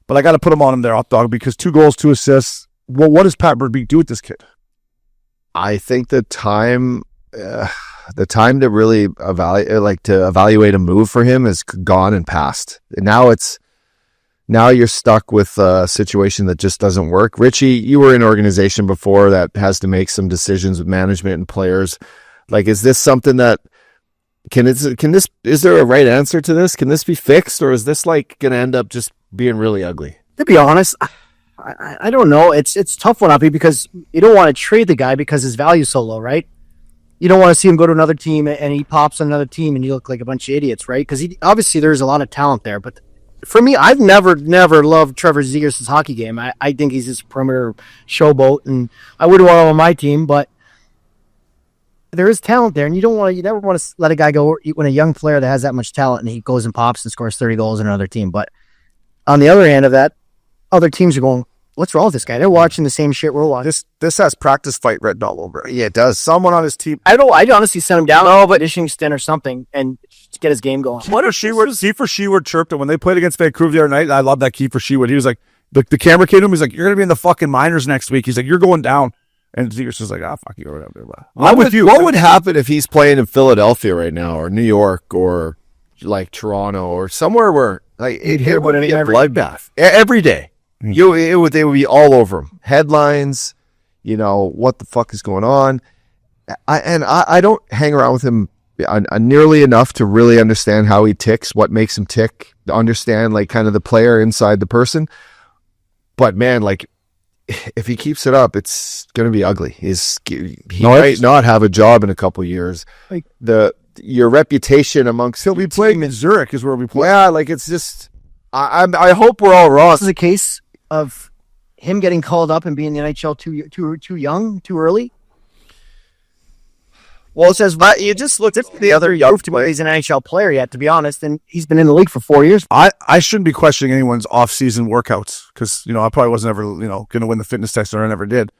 S6: But I got to put him on him there, hot dog, because 2 goals, 2 assists. Well, what does Pat Verbeek do with this kid?
S7: I think the time to really evaluate a move for him is gone and past. Now you're stuck with a situation that just doesn't work. Richie, you were in an organization before that has to make some decisions with management and players. Like, is this something that is there a right answer to this? Can this be fixed, or is this going to end up just being really ugly?
S8: To be honest, I don't know. It's tough one, Uppy, because you don't want to trade the guy because his value's so low, right? You don't want to see him go to another team and he pops on another team and you look like a bunch of idiots, right? Because obviously there's a lot of talent there. But for me, I've never loved Trevor Zegras' hockey game. I think he's this perimeter showboat, and I wouldn't want him on my team, but there is talent there, and you never want to let a guy go when a young player that has that much talent and he goes and pops and scores 30 goals in another team. But on the other hand of that, other teams are going, what's wrong with this guy? They're watching the same shit we're watching.
S6: This has practice fight written all over it.
S7: Yeah, it does.
S6: Someone on his team.
S8: I'd honestly send him down, but dishing stint or something, and get his game going.
S6: Kiefer Sheward chirped him when they played against Vancouver the other night. I love that Kiefer Sheward. He was like, the camera came to him. He's like, you're going to be in the fucking minors next week. He's like, you're going down. And Zegras was like, fuck you, or whatever.
S7: What would happen if he's playing in Philadelphia right now, or New York, or like Toronto, or somewhere where it would be a bloodbath every day? They would be all over him. Headlines, what the fuck is going on? I don't hang around with him nearly enough to really understand how he ticks, what makes him tick, to understand kind of the player inside the person. But man, if he keeps it up, it's going to be ugly. He might not have a job in a couple of years. Your reputation amongst
S6: he'll be playing in Zurich is where we play.
S7: Yeah, it's just I hope we're all wrong.
S8: This is a case of him getting called up and being in the NHL too young, too early. Well, it says you just looked at the other young. He's an NHL player yet, to be honest, and he's been in the league for 4 years.
S6: I shouldn't be questioning anyone's off-season workouts because I probably wasn't ever going to win the fitness test, or I never did.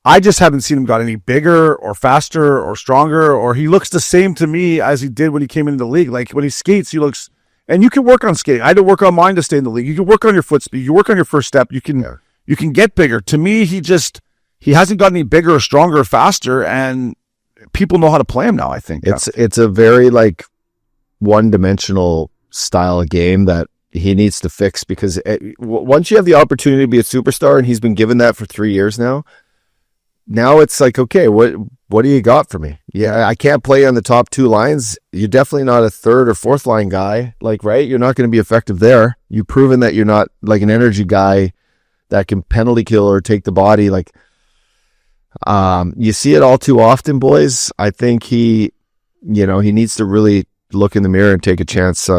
S6: I just haven't seen him got any bigger or faster or stronger, or he looks the same to me as he did when he came into the league. Like when he skates, he looks. And you can work on skating. I had to work on mine to stay in the league. You can work on your foot speed. You work on your first step. You can get bigger. To me, he hasn't got any bigger or stronger or faster, and people know how to play him now, I think.
S7: It's a very one-dimensional style of game that he needs to fix, because once you have the opportunity to be a superstar, and he's been given that for 3 years now it's okay, what do you got for me? Yeah, I can't play on the top 2 lines. You're definitely not a third or fourth line guy, right? You're not going to be effective there. You've proven that you're not an energy guy that can penalty kill or take the body. You see it all too often, boys. I think he needs to really look in the mirror and take a chance.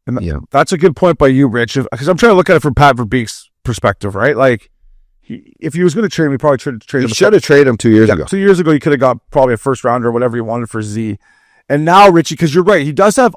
S6: That's a good point by you, Rich, because I'm trying to look at it from Pat Verbeek's perspective, right? If he was going to trade him, he probably should have traded him.
S7: He should have traded him 2 years ago.
S6: 2 years ago, you could have got probably a first rounder or whatever you wanted for Z. And now, Richie, because you're right, he does have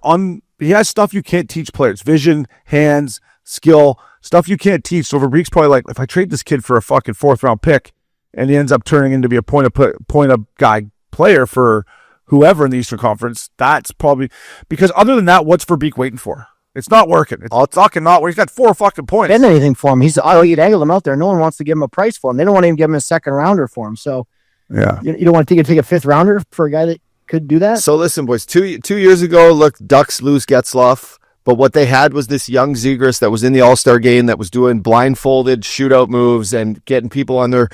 S6: he has stuff you can't teach players: vision, hands, skill, stuff you can't teach. So Verbeek's probably if I trade this kid for a fucking 4th round pick, and he ends up turning into be a point of guy player for whoever in the Eastern Conference, that's probably because other than that, what's Verbeek waiting for? It's not working. It's fucking not working. He's got 4 fucking points.
S8: Spend anything for him. He'd angle him out there. No one wants to give him a price for him. They don't want to even give him a 2nd rounder for him. So
S6: yeah,
S8: you don't want to take a 5th rounder for a guy that could do that.
S7: So listen, boys, 2 years ago, look, Ducks lose Getzlaf, but what they had was this young Zegras that was in the All-Star game that was doing blindfolded shootout moves and getting people on their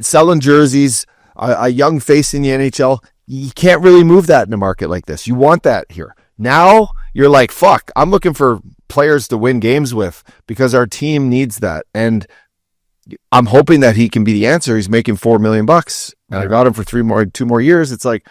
S7: selling jerseys. A young face in the NHL. you can't really move that in a market like this. You want that here. Now you're like, fuck, I'm looking for players to win games with because our team needs that. And I'm hoping that he can be the answer. He's making $4 million and I got him for 2 more years. It's like,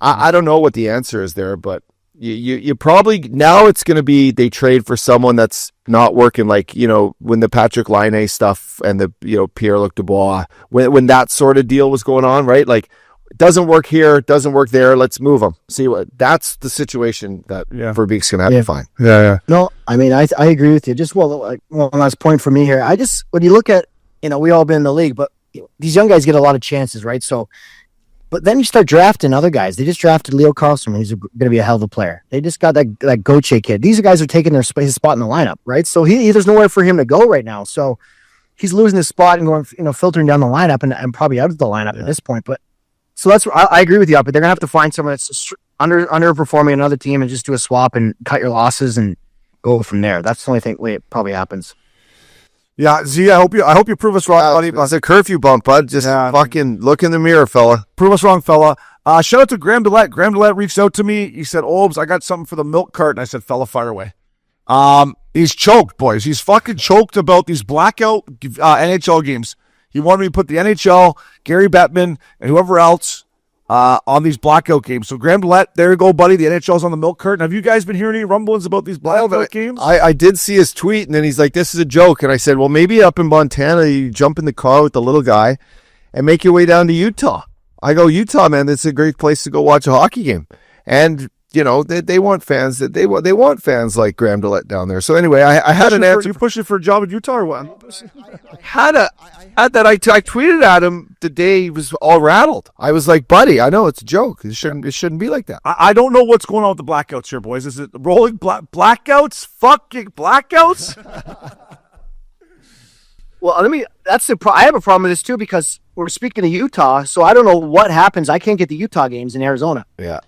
S7: I don't know what the answer is there, but you probably, now it's going to be, they trade for someone that's not working, like, when the Patrick Laine stuff and the, Pierre-Luc Dubois, when that sort of deal was going on, right? Like, it doesn't work here, it doesn't work there, let's move them. See that's the situation that Verbeek's going to have to find.
S6: Yeah.
S8: No, I mean, I agree with you. Just, one last point for me here. When you look at, we all been in the league, but these young guys get a lot of chances, right? So, but then you start drafting other guys. They just drafted Leo Carlson. He's going to be a hell of a player. They just got that Gauthier kid. These guys are taking his spot in the lineup, right? So there's nowhere for him to go right now. So he's losing his spot and going, filtering down the lineup and probably out of the lineup at this point. But so I agree with you, but they're going to have to find someone that's underperforming another team and just do a swap and cut your losses and go from there. That's the only way it probably happens.
S6: Yeah, Z, I hope you prove us wrong, buddy.
S7: It's a curfew bump, bud. Just fucking look in the mirror, fella.
S6: Prove us wrong, fella. Shout out to Graham Dillette. Graham Dillette reached out to me. He said, Obes, I got something for the milk carton. I said, fella, fire away. He's choked, boys. He's fucking choked about these blackout NHL games. He wanted me to put the NHL, Gary Bettman, and whoever else on these blackout games. So Graham Dillette, there you go, buddy. The NHL's on the milk carton. Have you guys been hearing any rumblings about these blackout games?
S7: I did see his tweet, and then he's like, this is a joke. And I said, well, maybe up in Montana, you jump in the car with the little guy and make your way down to Utah. I go, Utah, man, it's a great place to go watch a hockey game. And, they want fans they want fans like Graham Dillette down there. So anyway, I had an answer.
S6: You pushing for a job in Utah or what?
S7: I tweeted at him the day he was all rattled. I was like, buddy, I know it's a joke. It shouldn't be like that.
S6: I don't know what's going on with the blackouts here, boys. Is it rolling blackouts? Fucking blackouts?
S8: Well, I have a problem with this too because we're speaking of Utah, so I don't know what happens. I can't get the Utah games in Arizona.
S7: Yeah.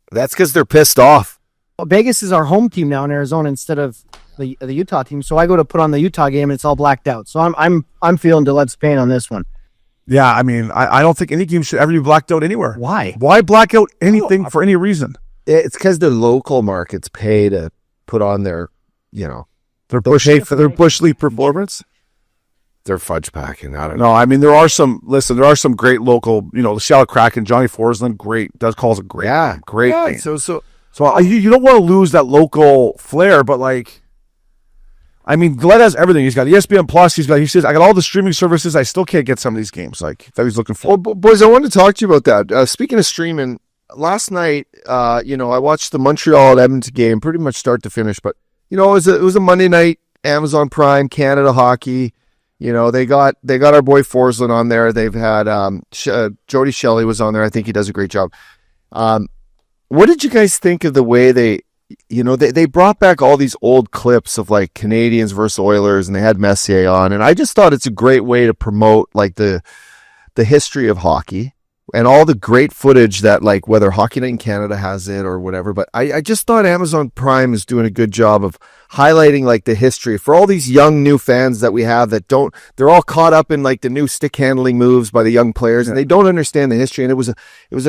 S7: That's because they're pissed off.
S8: Well, Vegas is our home team now in Arizona instead of the Utah team. So I go to put on the Utah game and it's all blacked out. So I'm feeling Dillette's pain on this one.
S6: Yeah, I mean, I don't think any game should ever be blacked out anywhere.
S8: Why?
S6: Why black out anything for any reason?
S7: It's because the local markets pay to put on their,
S6: their bush league performance.
S7: They're fudge packing. I don't know.
S6: No, I mean, there are some great local, the Seattle Kraken, Johnny Forsland, great, does calls it great.
S7: Yeah.
S6: Great.
S7: Yeah,
S6: thing. So you don't want to lose that local flair, but I mean, Gillette has everything. He's got ESPN Plus. He says, I got all the streaming services. I still can't get some of these games that he's looking for.
S7: Well, boys, I wanted to talk to you about that. Speaking of streaming, last night, I watched the Montreal Edmonton game pretty much start to finish, but, it was a Monday night, Amazon Prime, Canada Hockey. They got our boy Forsland on there. They've had Jody Shelley was on there. I think he does a great job. What did you guys think of the way they brought back all these old clips of like Canadians versus Oilers, and they had Messier on, and I just thought it's a great way to promote like the history of hockey and all the great footage that, like, whether Hockey Night in Canada has it or whatever. But I just thought Amazon Prime is doing a good job of highlighting like the history for all these young new fans that we have that they're all caught up in like the new stick handling moves by the young players, and they don't understand the history. And it was a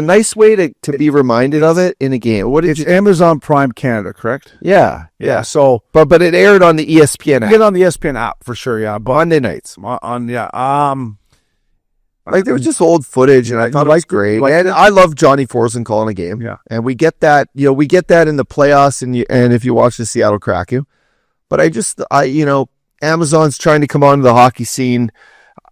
S7: nice way to be reminded of it in a game.
S6: It's Amazon Prime Canada, correct?
S7: Yeah.
S6: So,
S7: but it aired on the ESPN app.
S6: Get on the ESPN app for sure. Yeah,
S7: Monday nights.
S6: Like,
S7: there was just old footage, and I thought it was great. And I love Johnny Forsland calling a game.
S6: Yeah.
S7: And we get that, we get that in the playoffs and if you watch the Seattle Kraken. But Amazon's trying to come onto the hockey scene.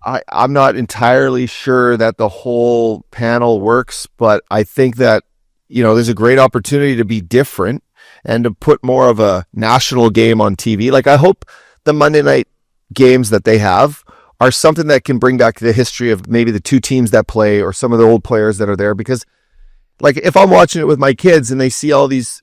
S7: I'm not entirely sure that the whole panel works, but I think that, there's a great opportunity to be different and to put more of a national game on TV. Like, I hope the Monday night games that they have are something that can bring back the history of maybe the two teams that play or some of the old players that are there. Because, like, if I'm watching it with my kids and they see all this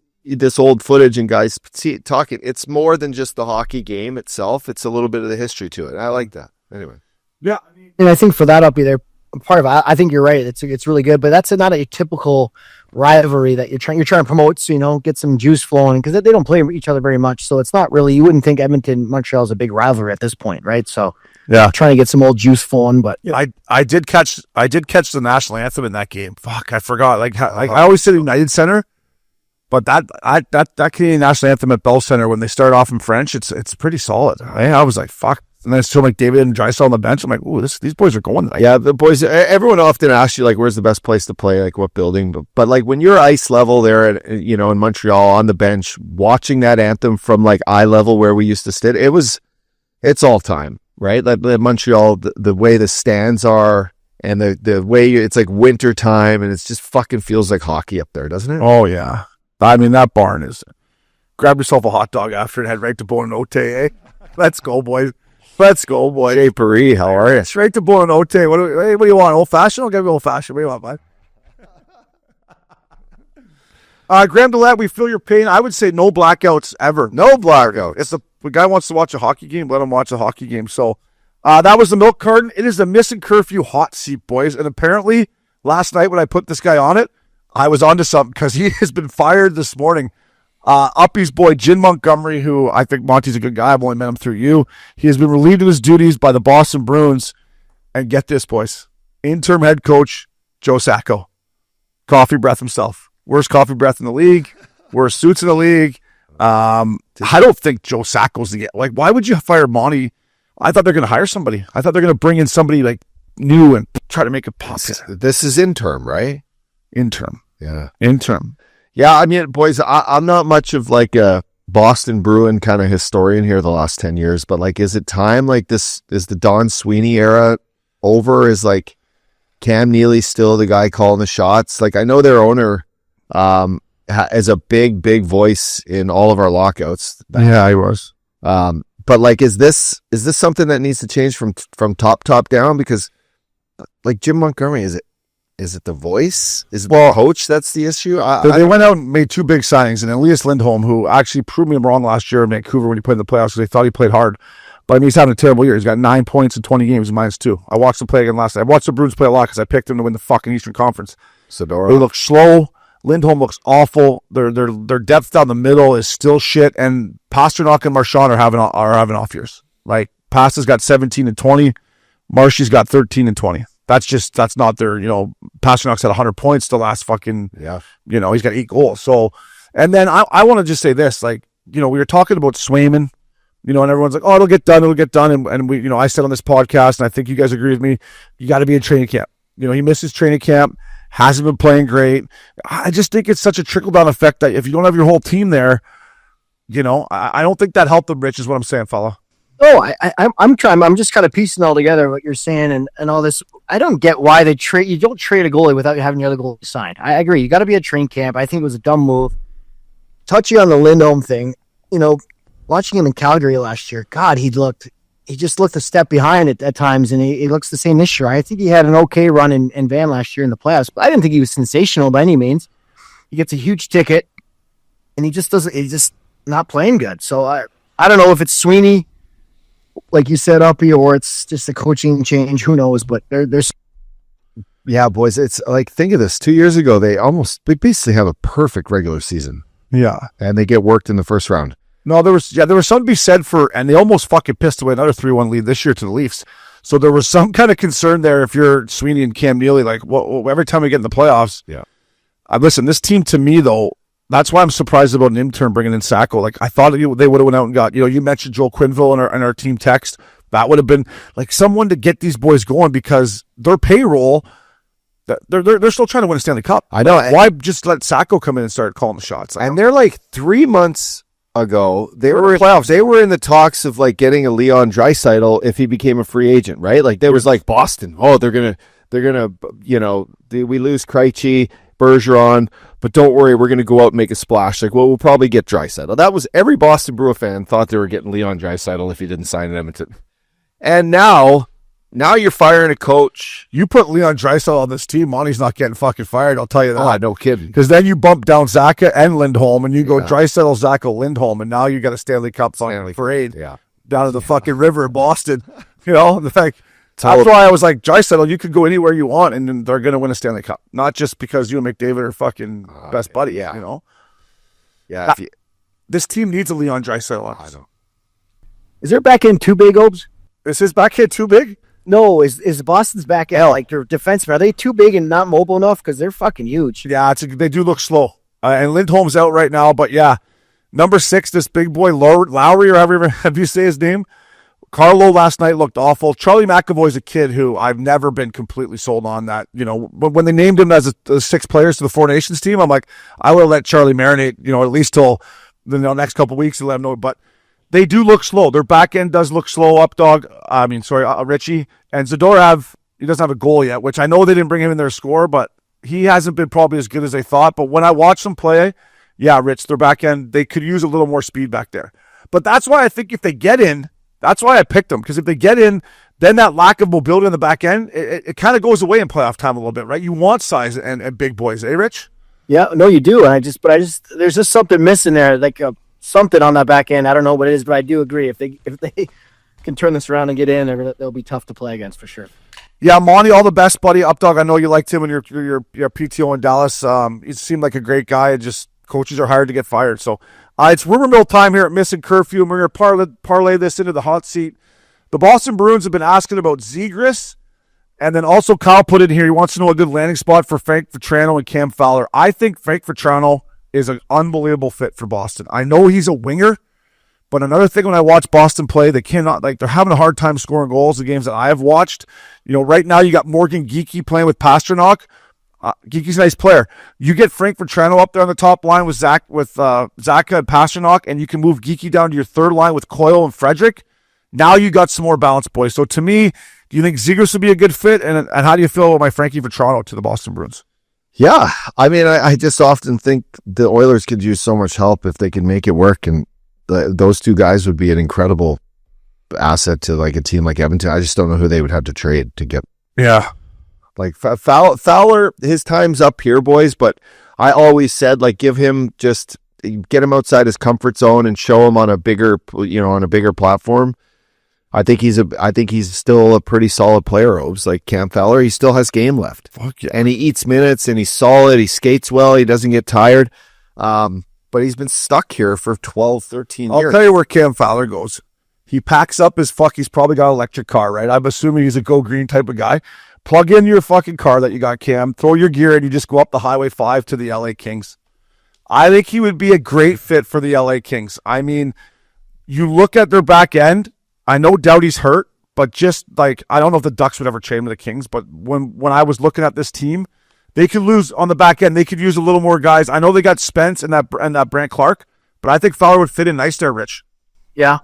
S7: old footage and guys talking, it's more than just the hockey game itself. It's a little bit of the history to it. I like that. Anyway.
S6: Yeah.
S8: And I think for that, I'll be there. Part of it, I think you're right. It's really good, but that's not a typical rivalry that you're trying to promote. So, get some juice flowing, because they don't play each other very much. So it's not really, you wouldn't think Edmonton Montreal is a big rivalry at this point, right? So
S6: Yeah.
S8: trying to get some old juice flowing. But
S6: I did catch the national anthem in that game. Fuck, I forgot. Like I always say the United Center, but that Canadian national anthem at Bell Center when they start off in French, it's pretty solid. I was like, fuck. And then it's still like David and Drysdale on the bench. I'm like, ooh, these boys are going tonight.
S7: Yeah, the boys. Everyone often asks you like, where's the best place to play? Like what building? But like when you're ice level there at in Montreal on the bench, watching that anthem from like eye level where we used to sit, it's all time, right? Like Montreal, the way the stands are and the way it's like winter time and it just fucking feels like hockey up there, doesn't it?
S6: Oh yeah, I mean that barn is. Grab yourself a hot dog after and head right to Bonanote, eh? Let's go, boys. Let's go, boy.
S7: Jay Paris, how are you?
S6: Straight to Bonanote. What do you want? Old fashioned? I'll give you old fashioned. What do you want, bud? Graham Dillette, we feel your pain. I would say no blackouts ever. No blackout. If the guy wants to watch a hockey game, let him watch a hockey game. So that was the milk carton. It is the Missin Curfew hot seat, boys. And apparently, last night when I put this guy on it, I was onto something because he has been fired this morning. Uppy's boy, Jim Montgomery, who I think Monty's a good guy. I've only met him through you. He has been relieved of his duties by the Boston Bruins. And get this, boys. Interim head coach, Joe Sacco. Coffee breath himself. Worst coffee breath in the league. Worst suits in the league. I don't think Joe Sacco's the... Like, why would you fire Monty? I thought they're going to hire somebody. I thought they're going to bring in somebody, like, new and try to make it pop.
S7: This is interim, right?
S6: Interim.
S7: Yeah.
S6: Interim.
S7: Yeah, I mean, boys, I'm not much of like a Boston Bruin kind of historian here the last 10 years, but like, is it time? Like this, is the Don Sweeney era over? Is like Cam Neely still the guy calling the shots? Like, I know their owner is a big voice in all of our lockouts.
S6: Yeah, he was.
S7: But like, is this something that needs to change from top down? Because like Jim Montgomery, is it the voice? Is it the coach that's the issue?
S6: They went out and made two big signings, and Iciest Lindholm, who actually proved me wrong last year in Vancouver when he played in the playoffs because they thought he played hard. But I mean, he's having a terrible year. He's got 9 points in 20 games, -2. I watched him play again last night. I watched the Bruins play a lot because I picked him to win the fucking Eastern Conference.
S7: Sadora.
S6: They look slow. Lindholm looks awful. Their depth down the middle is still shit, and Pasternak and Marchand are having off years. Like Pasta's got 17 and 20, Marshy's got 13 and 20. That's not their, Pasternak's had 100 points the last fucking, he's got 8 goals. So, and then I want to just say this, like, we were talking about Swayman, and everyone's like, oh, it'll get done. And we, I said on this podcast, and I think you guys agree with me, you got to be in training camp. He misses training camp, hasn't been playing great. I just think it's such a trickle-down effect that if you don't have your whole team there, I don't think that helped them, Rich, is what I'm saying, fella.
S8: Oh, I'm trying. I'm just kind of piecing all together what you're saying and all this. I don't get why they trade. You don't trade a goalie without having your other goalie signed. I agree. You got to be at training camp. I think it was a dumb move. Touchy on the Lindholm thing. Watching him in Calgary last year, God, he just looked a step behind at times, and he looks the same this year. I think he had an okay run in Van last year in the playoffs, but I didn't think he was sensational by any means. He gets a huge ticket, and he just doesn't. He's just not playing good. So I don't know if it's Sweeney, like you said, Uppy, or it's just a coaching change. Who knows? But there's.
S7: Yeah, boys, it's like, think of this. 2 years ago, they basically have a perfect regular season.
S6: Yeah.
S7: And they get worked in the first round.
S6: No, there was something to be said for, and they almost fucking pissed away another 3-1 lead this year to the Leafs. So there was some kind of concern there if you're Sweeney and Cam Neely, like, every time we get in the playoffs.
S7: Yeah.
S6: Listen, this team to me, though, that's why I'm surprised about an intern bringing in Sacco. Like, I thought they would have went out and got, you mentioned Joel Quinville in our team text. That would have been like someone to get these boys going because their payroll, they're still trying to win a Stanley Cup.
S7: I know.
S6: Why just let Sacco come in and start calling the shots?
S7: And they're like 3 months ago, they were in playoffs. They were in the talks of like getting a Leon Draisaitl if he became a free agent, right? Like there was like Boston. Oh, they're gonna, we lose Krejci, Bergeron, but don't worry, we're gonna go out and make a splash. Like, well, we'll probably get Draisaitl. That was every Boston Brewer fan thought they were getting Leon Draisaitl if he didn't sign in Edmonton. And now you're firing a coach.
S6: You put Leon Draisaitl on this team, Monty's not getting fucking fired. I'll tell you that.
S7: Oh, no kidding.
S6: Because then you bump down Zaka and Lindholm, and you go Draisaitl, Zaka, Lindholm, and now you got a Stanley Cup parade down to the fucking river in Boston. The fact that's why I was like, Draisaitl, you could go anywhere you want, and they're gonna win a Stanley Cup, not just because you and McDavid are fucking best buddies.
S7: Yeah,
S6: This team needs a Leon Draisaitl.
S8: Is there back in two big Obes?
S6: Is his backhand too big?
S8: No, is Boston's back end, like their defensemen, are they too big and not mobile enough? Because they're fucking huge.
S6: Yeah, they do look slow. And Lindholm's out right now, but yeah. Number 6, this big boy, Lowry, or however you say his name. Carlo last night looked awful. Charlie McAvoy's a kid who I've never been completely sold on that. You know, when they named him as a 6 players to the Four Nations team, I'm like, I would have let Charlie marinate, you know, at least till the next couple of weeks to let him know. But they do look slow. Their back end does look slow, Richie. And Zadorov, he doesn't have a goal yet, which I know they didn't bring him in their score, but he hasn't been probably as good as they thought. But when I watch them play, yeah, Rich, their back end, they could use a little more speed back there. But that's why I think if they get in, that's why I picked them, because if they get in, then that lack of mobility on the back end, it kind of goes away in playoff time a little bit, right? You want size and big boys, Rich?
S8: Yeah, no, you do. And there's just something missing there, like something on that back end. I don't know what it is, but I do agree. If they can turn this around and get in, they'll be tough to play against for sure.
S6: Yeah, Monty, all the best, buddy. Updog, I know you liked him when your PTO in Dallas. He seemed like a great guy. Just coaches are hired to get fired. So it's rumor mill time here at Missin Curfew, and we're going to parlay this into the hot seat. The Boston Bruins have been asking about Zegras, and then also Kyle put in here, he wants to know a good landing spot for Frank Vatrano and Cam Fowler. I think Frank Vatrano is an unbelievable fit for Boston. I know he's a winger, but another thing when I watch Boston play, they're having a hard time scoring goals in games that I have watched. You know, right now you got Morgan Geekie playing with Pasternak. Geekie's a nice player. You get Frank Vatrano up there on the top line with Zaka and Pasternak, and you can move Geekie down to your third line with Coyle and Frederick. Now you got some more balance, boys. So to me, do you think Zegras would be a good fit? And how do you feel about my Frankie Vatrano to the Boston Bruins?
S7: Yeah, I mean, I just often think the Oilers could use so much help if they could make it work, and those two guys would be an incredible asset to like a team like Edmonton. I just don't know who they would have to trade to get.
S6: Yeah.
S7: Like Fowler, his time's up here, boys. But I always said, like, get him outside his comfort zone and show him on a bigger platform. I think he's still a pretty solid player. Obes, like Cam Fowler, he still has game left.
S6: Fuck yeah.
S7: And he eats minutes and he's solid. He skates well. He doesn't get tired. But he's been stuck here for 12, 13 years.
S6: I'll tell you where Cam Fowler goes. He packs up his he's probably got an electric car, right? I'm assuming he's a go green type of guy. Plug in your fucking car that you got, Cam. Throw your gear and you just go up the Highway 5 to the LA Kings. I think he would be a great fit for the LA Kings. I mean, you look at their back end. I know Doughty's hurt, but just like, I don't know if the Ducks would ever trade him to the Kings, but when I was looking at this team, they could lose on the back end. They could use a little more guys. I know they got Spence and that Brant Clark, but I think Fowler would fit in nice there, Rich.
S8: Yeah.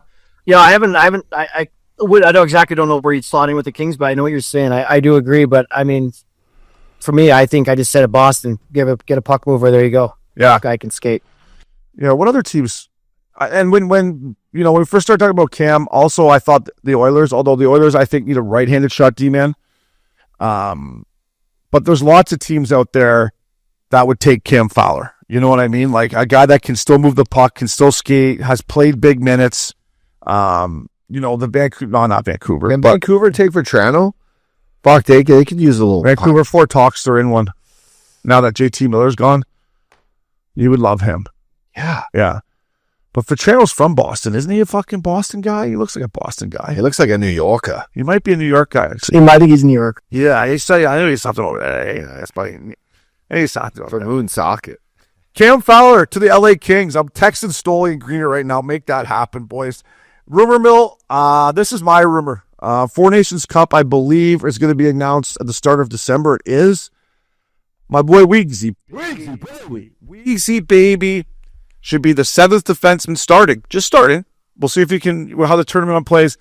S8: I don't exactly know where you'd slot in with the Kings, but I know what you're saying. I do agree, but I mean, for me, I think I just said at Boston, get a puck mover. There you go.
S6: Yeah,
S8: guy can skate.
S6: Yeah. What other teams? And when we first started talking about Cam, also I thought the Oilers, although the Oilers I think need a right-handed shot D-man, but there's lots of teams out there that would take Cam Fowler. You know what I mean? Like a guy that can still move the puck, can still skate, has played big minutes. Not Vancouver.
S7: Can Vancouver take Vatrano? Fuck, they could use a little.
S6: Vancouver, Fort Talks, they're in one. Now that JT Miller's gone, you would love him.
S7: Yeah.
S6: Yeah. But Vatrano's from Boston. Isn't he a fucking Boston guy? He looks like a Boston guy.
S7: He looks like a New Yorker.
S6: He might be a New York guy.
S8: I think he's New York.
S6: Yeah, I know he's something over there. That's probably he's something over
S7: for
S6: there.
S7: Moon Socket.
S6: Cam Fowler to the LA Kings. I'm texting Stoley and Greener right now. Make that happen, boys. Rumor mill. This is my rumor. Four Nations Cup, I believe, is going to be announced at the start of December. It is. My boy Weegsy. Weegsy, baby. Should be the 7th defenseman starting. Just starting. We'll see if he can, how the tournament plays.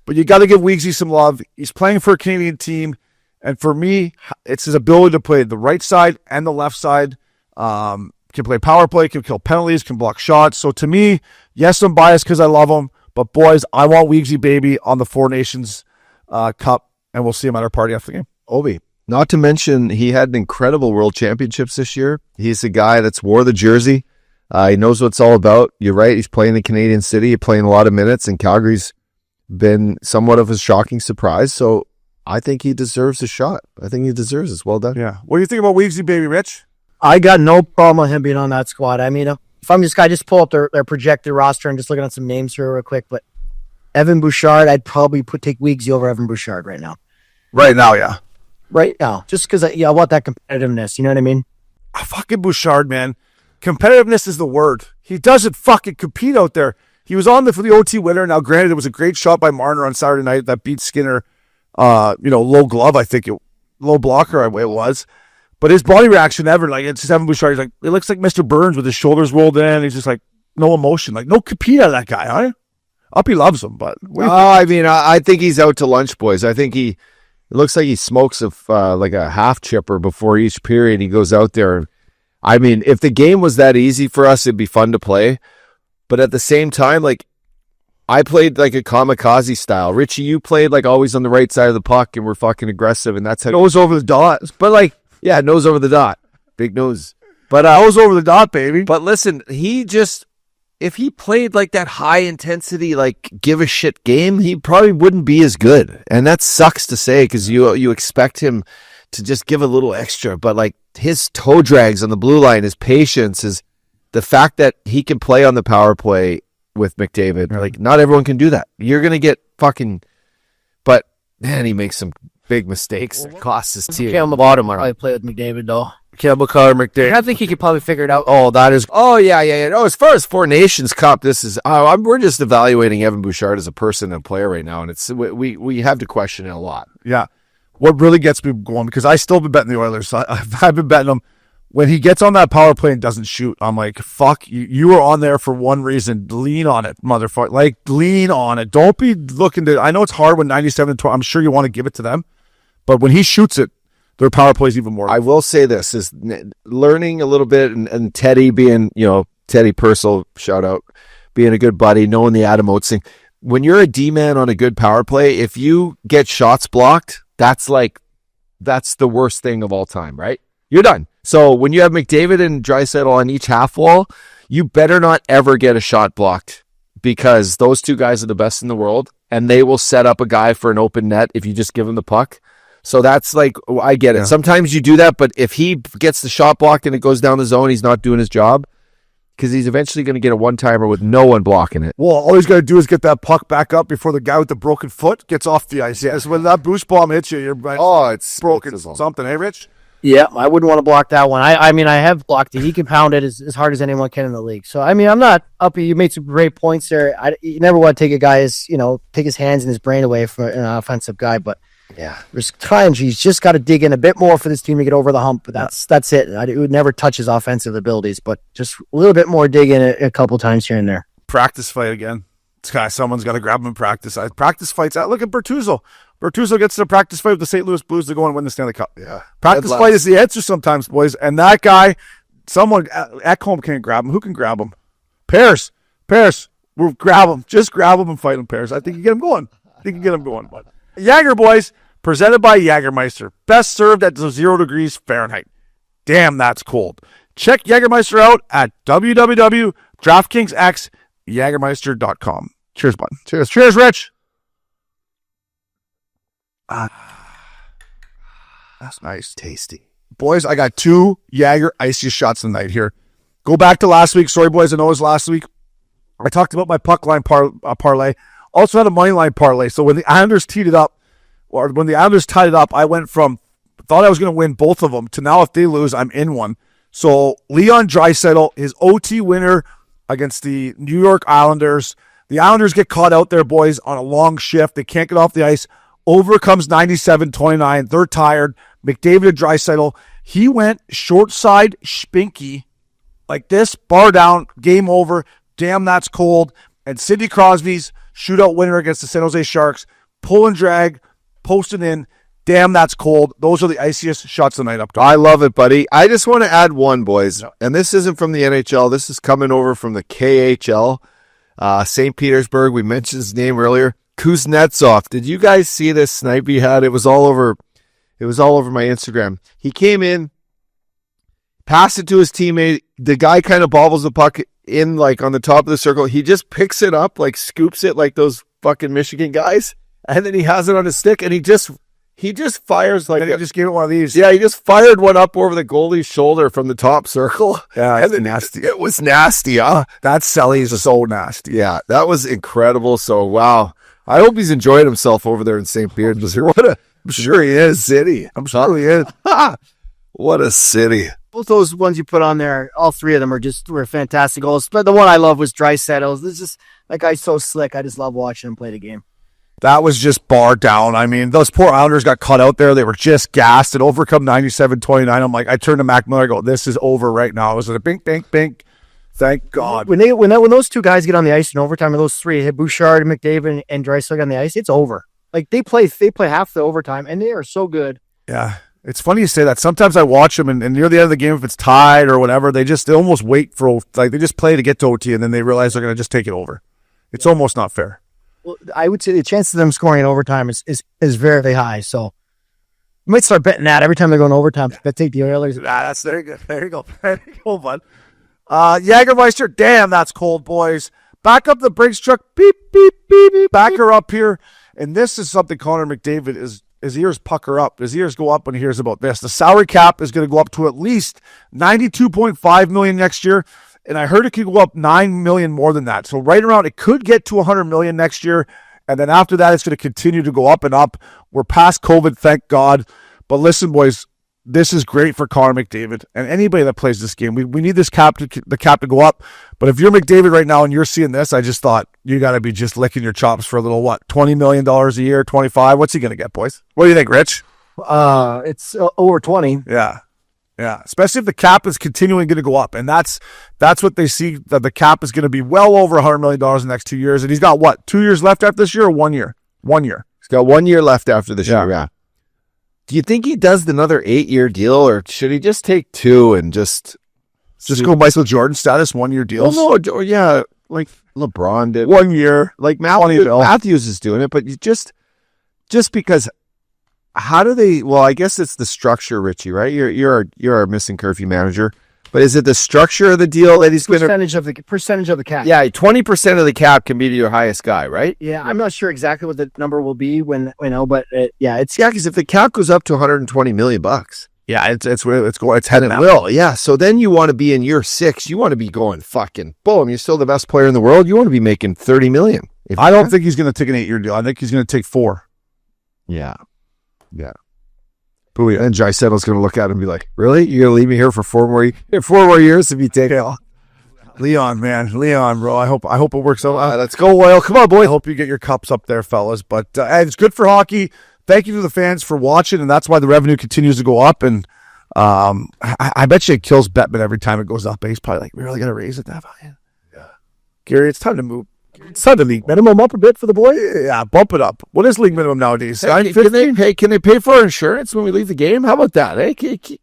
S6: But you got to give Weegsy some love. He's playing for a Canadian team. And for me, it's his ability to play the right side and the left side. Can play power play, can kill penalties, can block shots. So to me, yes, I'm biased because I love him. But boys, I want Weegsy baby on the Four Nations Cup. And we'll see him at our party after the game.
S7: Obi. Not to mention, he had an incredible World Championships this year. He's a guy that's wore the jersey. He knows what it's all about. You're right. He's playing in Canadian City. He's playing a lot of minutes, and Calgary's been somewhat of a shocking surprise. So I think he deserves a shot. I think he deserves it. Well done.
S6: Yeah. What do you think about Weegsy, baby, Rich?
S8: I got no problem with him being on that squad. I mean, if I'm this guy, just pull up their projected roster and just looking at some names here real quick. But Evan Bouchard, I'd probably take Weegsy over Evan Bouchard right now.
S6: Right now, yeah.
S8: Right now, just because I want that competitiveness. You know what I mean?
S6: Fucking Bouchard, man. Competitiveness is the word. He doesn't fucking compete out there. He was on for the OT winner. Now, granted, it was a great shot by Marner on Saturday night that beat Skinner. Low glove, I think low blocker, it was. But his body reaction ever, like, it's just Evan Bouchard. He's like, it looks like Mr. Burns with his shoulders rolled in. He's just like, no emotion. Like, no compete out of that guy, huh? Uppy loves him, but.
S7: I think he's out to lunch, boys. I think it looks like he smokes like a half chipper before each period. He goes out there. I mean, if the game was that easy for us, it'd be fun to play. But at the same time, like, I played like a kamikaze style. Richie, you played like always on the right side of the puck and we're fucking aggressive, and that's how
S6: nose over the dot.
S7: But like, yeah, nose over the dot. Big nose.
S6: But nose over the dot, baby.
S7: But listen, if he played like that high intensity, like give a shit game, he probably wouldn't be as good. And that sucks to say because you expect him to just give a little extra. But like his toe drags on the blue line, his patience, is the fact that he can play on the power play with McDavid. Like, not everyone can do that. You're going to get fucking, but man, he makes some big mistakes. It costs his team.
S8: On the bottom, I play with McDavid though.
S6: Campbell Carter McDavid.
S8: I think he could probably figure it out.
S7: Oh, yeah. No, as far as Four Nations Cup, we're just evaluating Evan Bouchard as a person and player right now, and we have to question it a lot.
S6: Yeah. What really gets me going, because I still been betting the Oilers. I've been betting them. When he gets on that power play and doesn't shoot, I'm like, fuck, you were on there for one reason. Lean on it, motherfucker. Like, lean on it. Don't be looking to, I know it's hard when 97-12, I'm sure you want to give it to them, but when he shoots it, their power play is even more.
S7: I will say this, is learning a little bit, and Teddy being, Teddy Purcell, shout out, being a good buddy, knowing the Adam Oates thing. When you're a D-man on a good power play, if you get shots blocked, that's the worst thing of all time, right? You're done. So when you have McDavid and Draisaitl on each half wall, you better not ever get a shot blocked, because those two guys are the best in the world, and they will set up a guy for an open net if you just give him the puck. So that's like, I get it. Yeah. Sometimes you do that, but if he gets the shot blocked and it goes down the zone, he's not doing his job, because he's eventually going to get a one-timer with no one blocking it.
S6: Well, all he's got to do is get that puck back up before the guy with the broken foot gets off the ice. Yes, when that boost bomb hits you, you're right.
S7: Oh, it's
S6: broken
S7: it's
S6: something, eh, Rich?
S8: Yeah, I wouldn't want to block that one. I mean, I have blocked it. He can pound it as hard as anyone can in the league. So, I mean, I'm not uppy. You made some great points there. You never want to take a guy's, take his hands and his brain away from an offensive guy. But, yeah, there's times he's just got to dig in a bit more for this team to get over the hump. But that's it. It would never touch his offensive abilities, but just a little bit more dig in a couple times here and there.
S6: Practice fight again. Someone's got to grab him in practice. Practice fights. Look at Bertuzzo. Bertuzzo gets to the practice fight with the St. Louis Blues to go and win the Stanley Cup. Yeah. Practice fight is the answer sometimes, boys. And that guy, someone at home can't grab him. Who can grab him? Pears. We'll grab him. Just grab him and fight him, Pears. I think you get him going. But Jager, boys, presented by Jagermeister. Best served at 0 degrees Fahrenheit. Damn, that's cold. Check Jagermeister out at www.draftkingsxjagermeister.com. Cheers, bud. Cheers, Rich. That's nice.
S7: Tasty.
S6: Boys, I got 2 Jager Iciest shots tonight here. Go back to last week. Sorry, boys, I know it was last week. I talked about my puck line parlay. Also had a money line parlay. So when the Islanders tied it up, I went from thought I was going to win both of them to now if they lose, I'm in one. So Leon Draisaitl, his OT winner against the New York Islanders. The Islanders get caught out there, boys, on a long shift. They can't get off the ice. Over comes 97-29. They're tired. McDavid and Draisaitl. He went short side spinky like this, bar down, game over. Damn, that's cold. And Sidney Crosby's shootout winner against the San Jose Sharks. Pull and drag, posting in. Damn, that's cold. Those are the iciest shots tonight up top.
S7: I love it, buddy. I just want to add one, boys. And this isn't from the NHL. This is coming over from the KHL. St. Petersburg. We mentioned his name earlier. Kuznetsov. Did you guys see this snipe he had? It was all over my Instagram. He came in, passed it to his teammate. The guy kind of bobbles the puck in like on the top of the circle. He just picks it up, like scoops it like those fucking Michigan guys. And then he has it on his stick and he just fires like.
S6: And he just gave it one of these.
S7: Yeah, he just fired one up over the goalie's shoulder from the top circle.
S6: Yeah, it's nasty.
S7: It was nasty, huh?
S6: That Selly's so nasty.
S7: Yeah, that was incredible. So, wow. I hope he's enjoying himself over there in St. Petersburg. I'm sure he is, city. I'm sure he is. What a city.
S8: Both those ones you put on there, all three of them were fantastic goals. But the one I love was Draisaitl. This is that guy's so slick. I just love watching him play the game.
S6: That was just bar down. I mean, those poor Islanders got cut out there. They were just gassed and overcome 97-29. I'm like, I turned to Mac Miller. I go, this is over right now. It was a bink, bink, bink. Thank God.
S8: When those two guys get on the ice in overtime, and those three, Bouchard, McDavid, and Draisaitl on the ice, it's over. Like they play half the overtime, and they are so good.
S6: Yeah. It's funny you say that. Sometimes I watch them, and near the end of the game, if it's tied or whatever, they almost wait for, like, they just play to get to OT, and then they realize they're going to just take it over. It's almost not fair.
S8: Well, I would say the chance of them scoring in overtime is very, very high. So you might start betting that every time they're going overtime. But take the Oilers.
S6: That's very good. There you go. There you go, bud. Jagermeister, damn, that's cold, boys. Back up the Brinks truck. Beep, beep, beep, beep. Back her up here. And this is something Connor McDavid his ears pucker up. His ears go up when he hears about this. The salary cap is going to go up to at least $92.5 million next year. And I heard it could go up $9 million more than that. So right around, it could get to $100 million next year. And then after that, it's going to continue to go up and up. We're past COVID, thank God. But listen, boys, this is great for Connor McDavid and anybody that plays this game. We need the cap to go up. But if you're McDavid right now and you're seeing this, I just thought you got to be just licking your chops for a little, $20 million a year, 25. What's he going to get, boys? What do you think, Rich?
S8: It's over 20.
S6: Yeah. Yeah, especially if the cap is continuing going to go up. And that's what they see, that the cap is going to be well over $100 million in the next 2 years. And he's got 2 years left after this year or 1 year? 1 year.
S7: He's got 1 year left after this year, yeah. Do you think he does another 8-year deal, or should he just take 2 and just
S6: go Michael Jordan status, 1 year deals?
S7: Well, no, yeah, like LeBron did.
S6: 1 year.
S7: Like Matthews is doing it, but you just because how do they? Well, I guess it's the structure, Richie, right? You're our Missin Curfew manager, but is it the structure of the deal that he's
S8: percentage of the cap?
S7: Yeah, 20% of the cap can be to your highest guy, right?
S8: Yeah, I'm not sure exactly what the number will be but
S7: because if the cap goes up to $120 million,
S6: yeah, it's heading
S7: it will. Yeah, so then you want to be in year 6. You want to be going fucking boom. You're still the best player in the world. You want to be making $30 million.
S6: I don't think he's going to take an 8-year deal. I think he's going to take 4.
S7: Yeah. Yeah. Booyah. And Jaisaitl's going to look at him and be like, really? You're going to leave me here for 4 more years to be taken?
S6: Leon, bro. I hope it works out. Let's go, Oil. Come on, boy. I hope you get your cups up there, fellas. But it's good for hockey. Thank you to the fans for watching, and that's why the revenue continues to go up. And I bet you it kills Bettman every time it goes up. He's probably like, we really got to raise it that high. Yeah. Gary, it's time to move. It's time to league minimum up a bit for the boy. Yeah, bump it up. What is league minimum nowadays?
S7: Hey, can they pay for our insurance when we leave the game? How about that? Hey,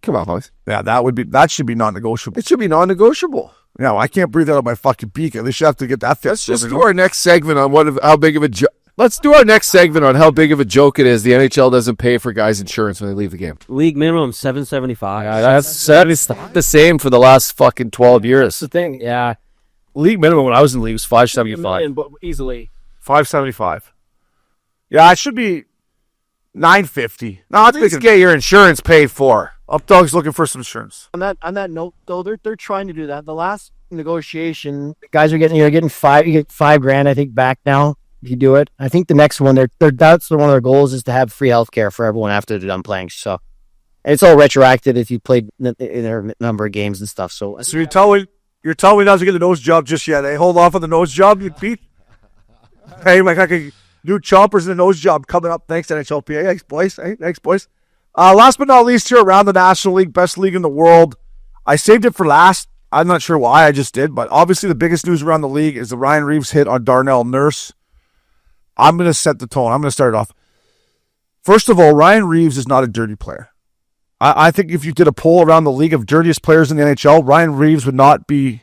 S7: come on, boys.
S6: Yeah, that should be non-negotiable.
S7: It should be non-negotiable.
S6: Yeah, well, I can't breathe out of my fucking beak. At least you have to get that fixed.
S7: Let's just do our next segment on how big of a joke. Let's do our next segment on how big of a joke it is. The NHL doesn't pay for guys' insurance when they leave the game.
S9: League minimum $775.
S7: Yeah, that's the same for the last fucking 12 years.
S8: That's the thing.
S9: Yeah.
S6: League minimum when I was in the league was $575.
S8: But easily.
S6: $575. Yeah, it should be $950.
S7: No, I think get your insurance paid for.
S6: Updog's looking for some insurance.
S8: On that note, though, they're trying to do that. The last negotiation, guys are getting $5. You get $5,000, I think, back now. If you do it, I think the next one, that's one of their goals is to have free healthcare for everyone after they're done playing. So, and it's all retroactive if you played in their number of games and stuff. So
S6: you're telling me not to get the nose job just yet. Hey, hold off on the nose job, you Pete. Hey, like I can do choppers in the nose job coming up. Thanks, NHLPA. Thanks, boys. Hey, thanks, boys. Last but not least, here around the National League, best league in the world. I saved it for last. I'm not sure why I just did, but obviously the biggest news around the league is the Ryan Reaves hit on Darnell Nurse. I'm going to set the tone. I'm going to start it off. First of all, Ryan Reaves is not a dirty player. I think if you did a poll around the league of dirtiest players in the NHL, Ryan Reaves would not be,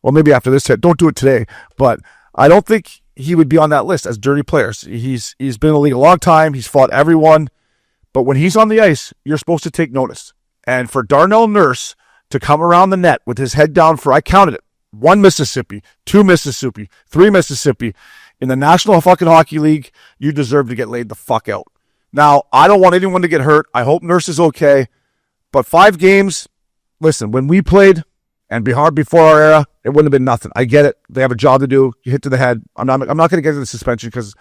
S6: well, maybe after this hit. Don't do it today, but I don't think he would be on that list as dirty players. He's been in the league a long time. He's fought everyone. But when he's on the ice, you're supposed to take notice. And for Darnell Nurse to come around the net with his head down for, I counted it, 1 Mississippi, 2 Mississippi, 3 Mississippi, in the National fucking Hockey League, you deserve to get laid the fuck out. Now, I don't want anyone to get hurt. I hope Nurse is okay. But 5 games, listen, when we played and before our era, it wouldn't have been nothing. I get it. They have a job to do. You hit to the head. I'm not going to get into the suspension because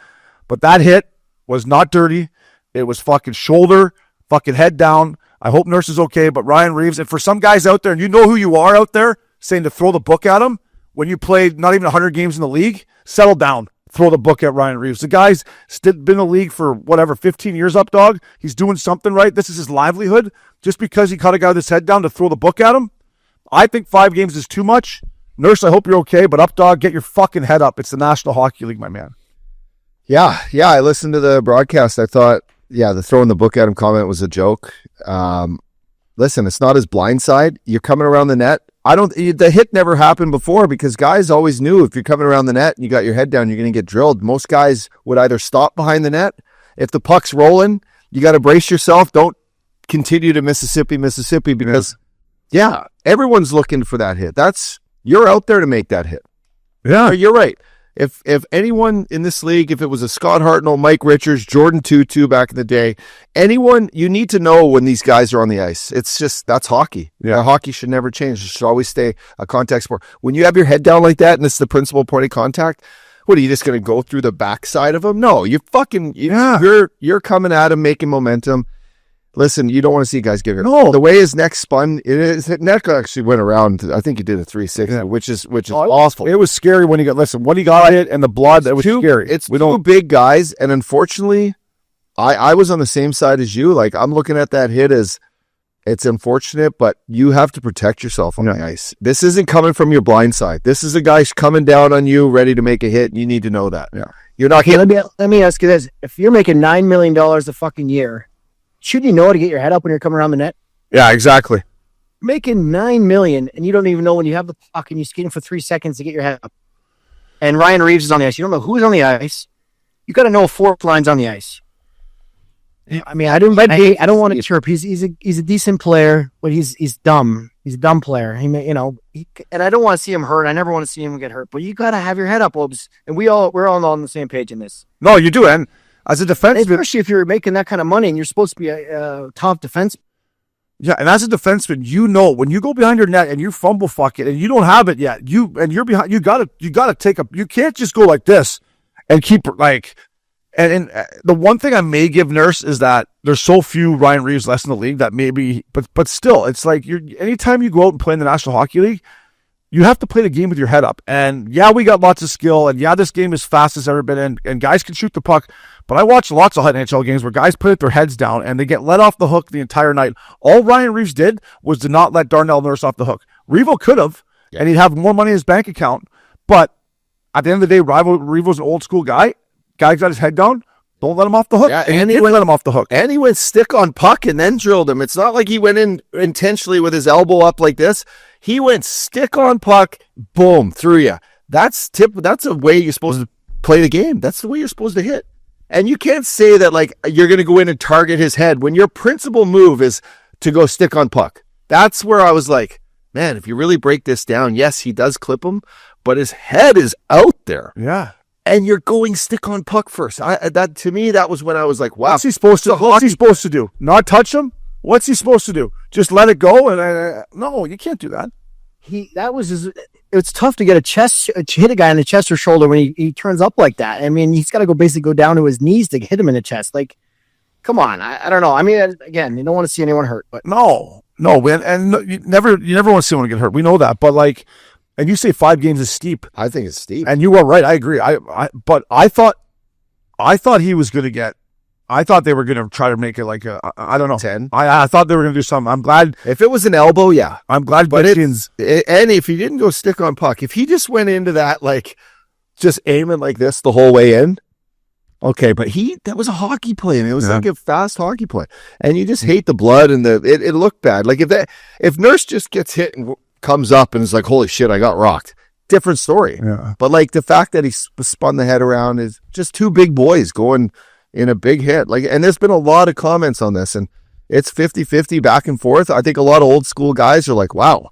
S6: But that hit was not dirty. It was fucking shoulder, fucking head down. I hope Nurse is okay, but Ryan Reaves, and for some guys out there, and you know who you are out there, saying to throw the book at him when you played not even 100 games in the league, settle down. Throw the book at Ryan Reaves. The guy's been in the league for, 15 years up, dog. He's doing something right. This is his livelihood. Just because he caught a guy with his head down to throw the book at him, I think 5 games is too much. Nurse, I hope you're okay, but up, dog, get your fucking head up. It's the National Hockey League, my man.
S7: Yeah, I listened to the broadcast. I thought, the throwing the book at him comment was a joke. Listen, it's not his blind side. You're coming around the net. The hit never happened before because guys always knew if you're coming around the net and you got your head down, you're going to get drilled. Most guys would either stop behind the net. If the puck's rolling, you got to brace yourself. Don't continue to Mississippi because, everyone's looking for that hit. You're out there to make that hit.
S6: Yeah.
S7: You're right. If anyone in this league, if it was a Scott Hartnell, Mike Richards, Jordan Tutu back in the day, anyone, you need to know when these guys are on the ice. It's just, that's hockey. Yeah. Hockey should never change. It should always stay a contact sport. When you have your head down like that and it's the principal point of contact, what are you just going to go through the backside of them? No, you're coming at him, making momentum. Listen, you don't want to see guys get hurt. No, the way his neck spun, his neck actually went around. I think he did a 360, which is awful.
S6: It was scary when he got hit and the blood. It was scary.
S7: It's two big guys, and unfortunately, I was on the same side as you. Like I'm looking at that hit as it's unfortunate, but you have to protect yourself on the ice. This isn't coming from your blind side. This is a guy coming down on you, ready to make a hit. And you need to know that. Yeah, you're not.
S8: Okay, let me ask you this: if you're making $9 million a fucking year, should you know how to get your head up when you're coming around the net?
S6: Yeah, exactly.
S8: Making $9 million and you don't even know when you have the puck and you're skating for 3 seconds to get your head up. And Ryan Reaves is on the ice. You don't know who's on the ice. You got to know 4 lines on the ice. I mean, I don't want to chirp. He's a decent player, but he's dumb. He's a dumb player. And I don't want to see him hurt. I never want to see him get hurt. But you got to have your head up, Obes. And we're all on the same page in this.
S6: No, you do, and as a defenseman,
S8: especially if you're making that kind of money and you're supposed to be a top defenseman.
S6: Yeah, and as a defenseman, when you go behind your net and you fumble fuck it and you don't have it yet, you're behind. You gotta take you can't just go like this and keep like. And the one thing I may give Nurse is that there's so few Ryan Reaves less in the league that maybe, but still, it's like anytime you go out and play in the National Hockey League, you have to play the game with your head up. And yeah, we got lots of skill, and yeah, this game is fast as ever been, and guys can shoot the puck. But I watched lots of NHL games where guys put their heads down and they get let off the hook the entire night. All Ryan Reaves did was to not let Darnell Nurse off the hook. Revo could have, and he'd have more money in his bank account. But at the end of the day, Revo's an old school guy. Guy got his head down. Don't let him off the hook. Yeah, and he let him off the hook.
S7: And he went stick on puck and then drilled him. It's not like he went in intentionally with his elbow up like this. He went stick on puck, boom, through you. That's a way you're supposed to play the game. That's the way you're supposed to hit. And you can't say that like you're going to go in and target his head when your principal move is to go stick on puck. That's where I was like, man, if you really break this down, yes, he does clip him, but his head is out there.
S6: Yeah.
S7: And you're going stick on puck first. To me, that was when I was like, wow.
S6: What's he supposed to do? Not touch him? What's he supposed to do? Just let it go? And no, you can't do that.
S8: It's tough to get hit a guy in the chest or shoulder when he turns up like that. I mean, he's got to basically go down to his knees to hit him in the chest. Like, come on. I don't know. I mean, again, you don't want to see anyone hurt, but
S6: no, you never want to see anyone get hurt. We know that, but like, and you say 5 games is steep.
S7: I think it's steep,
S6: and you were right. I agree. But I thought he was going to get. I thought they were going to try to make it like I don't know,
S7: 10.
S6: I thought they were going to do something. I'm glad
S7: if it was an elbow, yeah.
S6: I'm glad,
S7: but and if he didn't go stick on puck, if he just went into that like just aiming like this the whole way in, okay. But that was a hockey play, and it was like a fast hockey play, and you just hate the blood and it looked bad. Like if Nurse just gets hit and comes up and is like, holy shit, I got rocked. Different story. Yeah. But like the fact that he spun the head around is just 2 big boys going in a big hit. Like, and there's been a lot of comments on this, and it's 50-50 back and forth. I think a lot of old school guys are like, wow,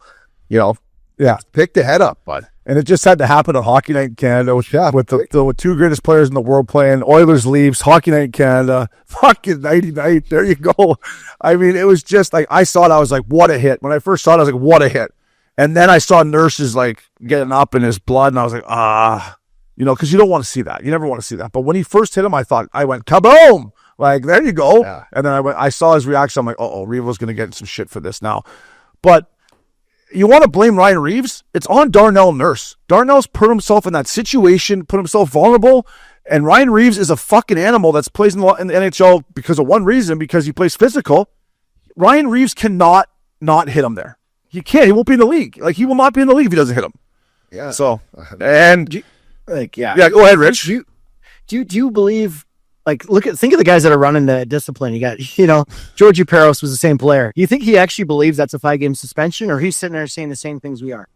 S7: pick the head up, bud.
S6: And it just had to happen on Hockey Night in Canada with the 2 greatest players in the world playing. Oilers Leafs, Hockey Night in Canada, fucking nighty night. There you go. I mean, it was just like, I saw it, I was like, what a hit. When I first saw it, I was like, what a hit. And then I saw Nurses like getting up in his blood, and I was like, because you don't want to see that. You never want to see that. But when he first hit him, I went, kaboom! Like, there you go.
S7: Yeah.
S6: And then I saw his reaction. I'm like, Reaves going to get some shit for this now. But you want to blame Ryan Reaves? It's on Darnell Nurse. Darnell's put himself in that situation, put himself vulnerable, and Ryan Reaves is a fucking animal that's plays in the NHL because of one reason, because he plays physical. Ryan Reaves cannot not hit him there. He can't. He won't be in the league. Like, he will not be in the league if he doesn't hit him.
S7: Yeah.
S6: So, and
S8: yeah,
S6: go ahead, Rich.
S8: Do you believe? Like, think of the guys that are running the discipline. You got, Georgie Peros was the same player. You think he actually believes that's a 5-game suspension, or he's sitting there saying the same things we are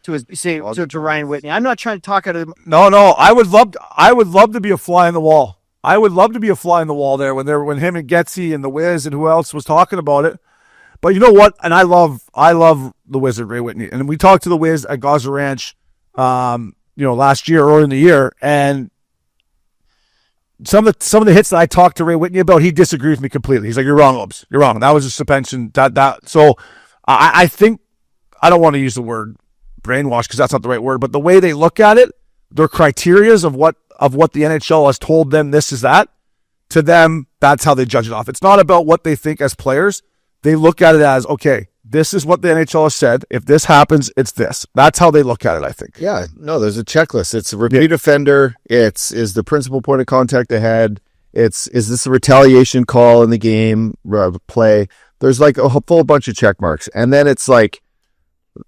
S8: to Ryan Whitney? I'm not trying to talk out of him.
S6: No. I would love to be a fly on the wall. I would love to be a fly on the wall there when him and Getzy and the Wiz and who else was talking about it. But you know what? And I love the Wizard, Ray Whitney. And we talked to the Wiz at Gaza Ranch, last year, early in the year, and some of the hits that I talked to Ray Whitney about, he disagreed with me completely. He's like, "You're wrong, Obes. You're wrong. That was a suspension." So I think, I don't want to use the word brainwash because that's not the right word, but the way they look at it, their criterias of what the NHL has told them, this is that, to them, that's how they judge it off. It's not about what they think as players. They look at it as, okay, this is what the NHL has said. If this happens, it's this. That's how they look at it, I think.
S7: Yeah, no, there's a checklist. It's a repeat offender. Is the principal point of contact ahead. Is this a retaliation call in the game play? There's like a full bunch of check marks. And then it's like,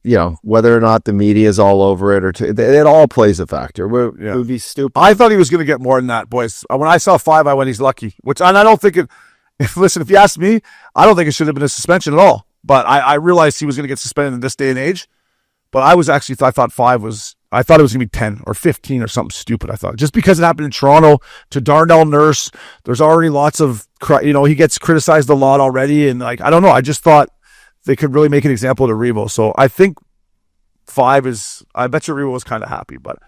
S7: whether or not the media is all over it, it all plays a factor. It would be stupid.
S6: I thought he was going to get more than that, boys. When I saw 5, I went, he's lucky. And I don't think it, if you ask me, I don't think it should have been a suspension at all. But I realized he was going to get suspended in this day and age. But I thought 5 was, I thought it was going to be 10 or 15 or something stupid. I thought just because it happened in Toronto to Darnell Nurse, there's already lots of, he gets criticized a lot already. And I don't know. I just thought they could really make an example to Revo. So I think 5 is, I bet you Revo was kind of happy. But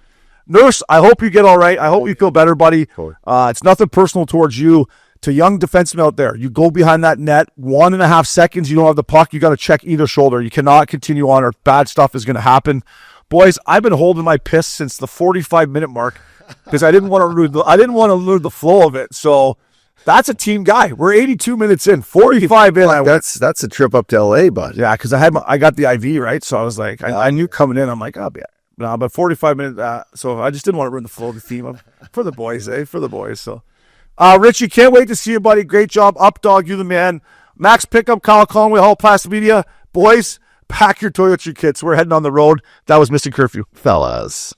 S6: Nurse, I hope you get all right. I hope you feel better, buddy. It's nothing personal towards you. To young defensemen out there, you go behind that net, 1.5 seconds, you don't have the puck, you got to check either shoulder. You cannot continue on or bad stuff is going to happen. Boys, I've been holding my piss since the 45-minute mark because I didn't want to lose the flow of it. So that's a team guy. We're 82 minutes in, 45 in.
S7: That's a trip up to LA, bud.
S6: Yeah, because I got the IV, right? So I was like, I knew coming in, I'm like, oh, yeah. No, but 45 minutes, so I just didn't want to ruin the flow of the theme for the boys, For the boys, so. Richie, can't wait to see you, buddy. Great job. Up dog, you the man. Max Pickup, Kyle Conway, Hall Pass Media. Boys, pack your toiletry kits. We're heading on the road. That was Missin Curfew.
S7: Fellas.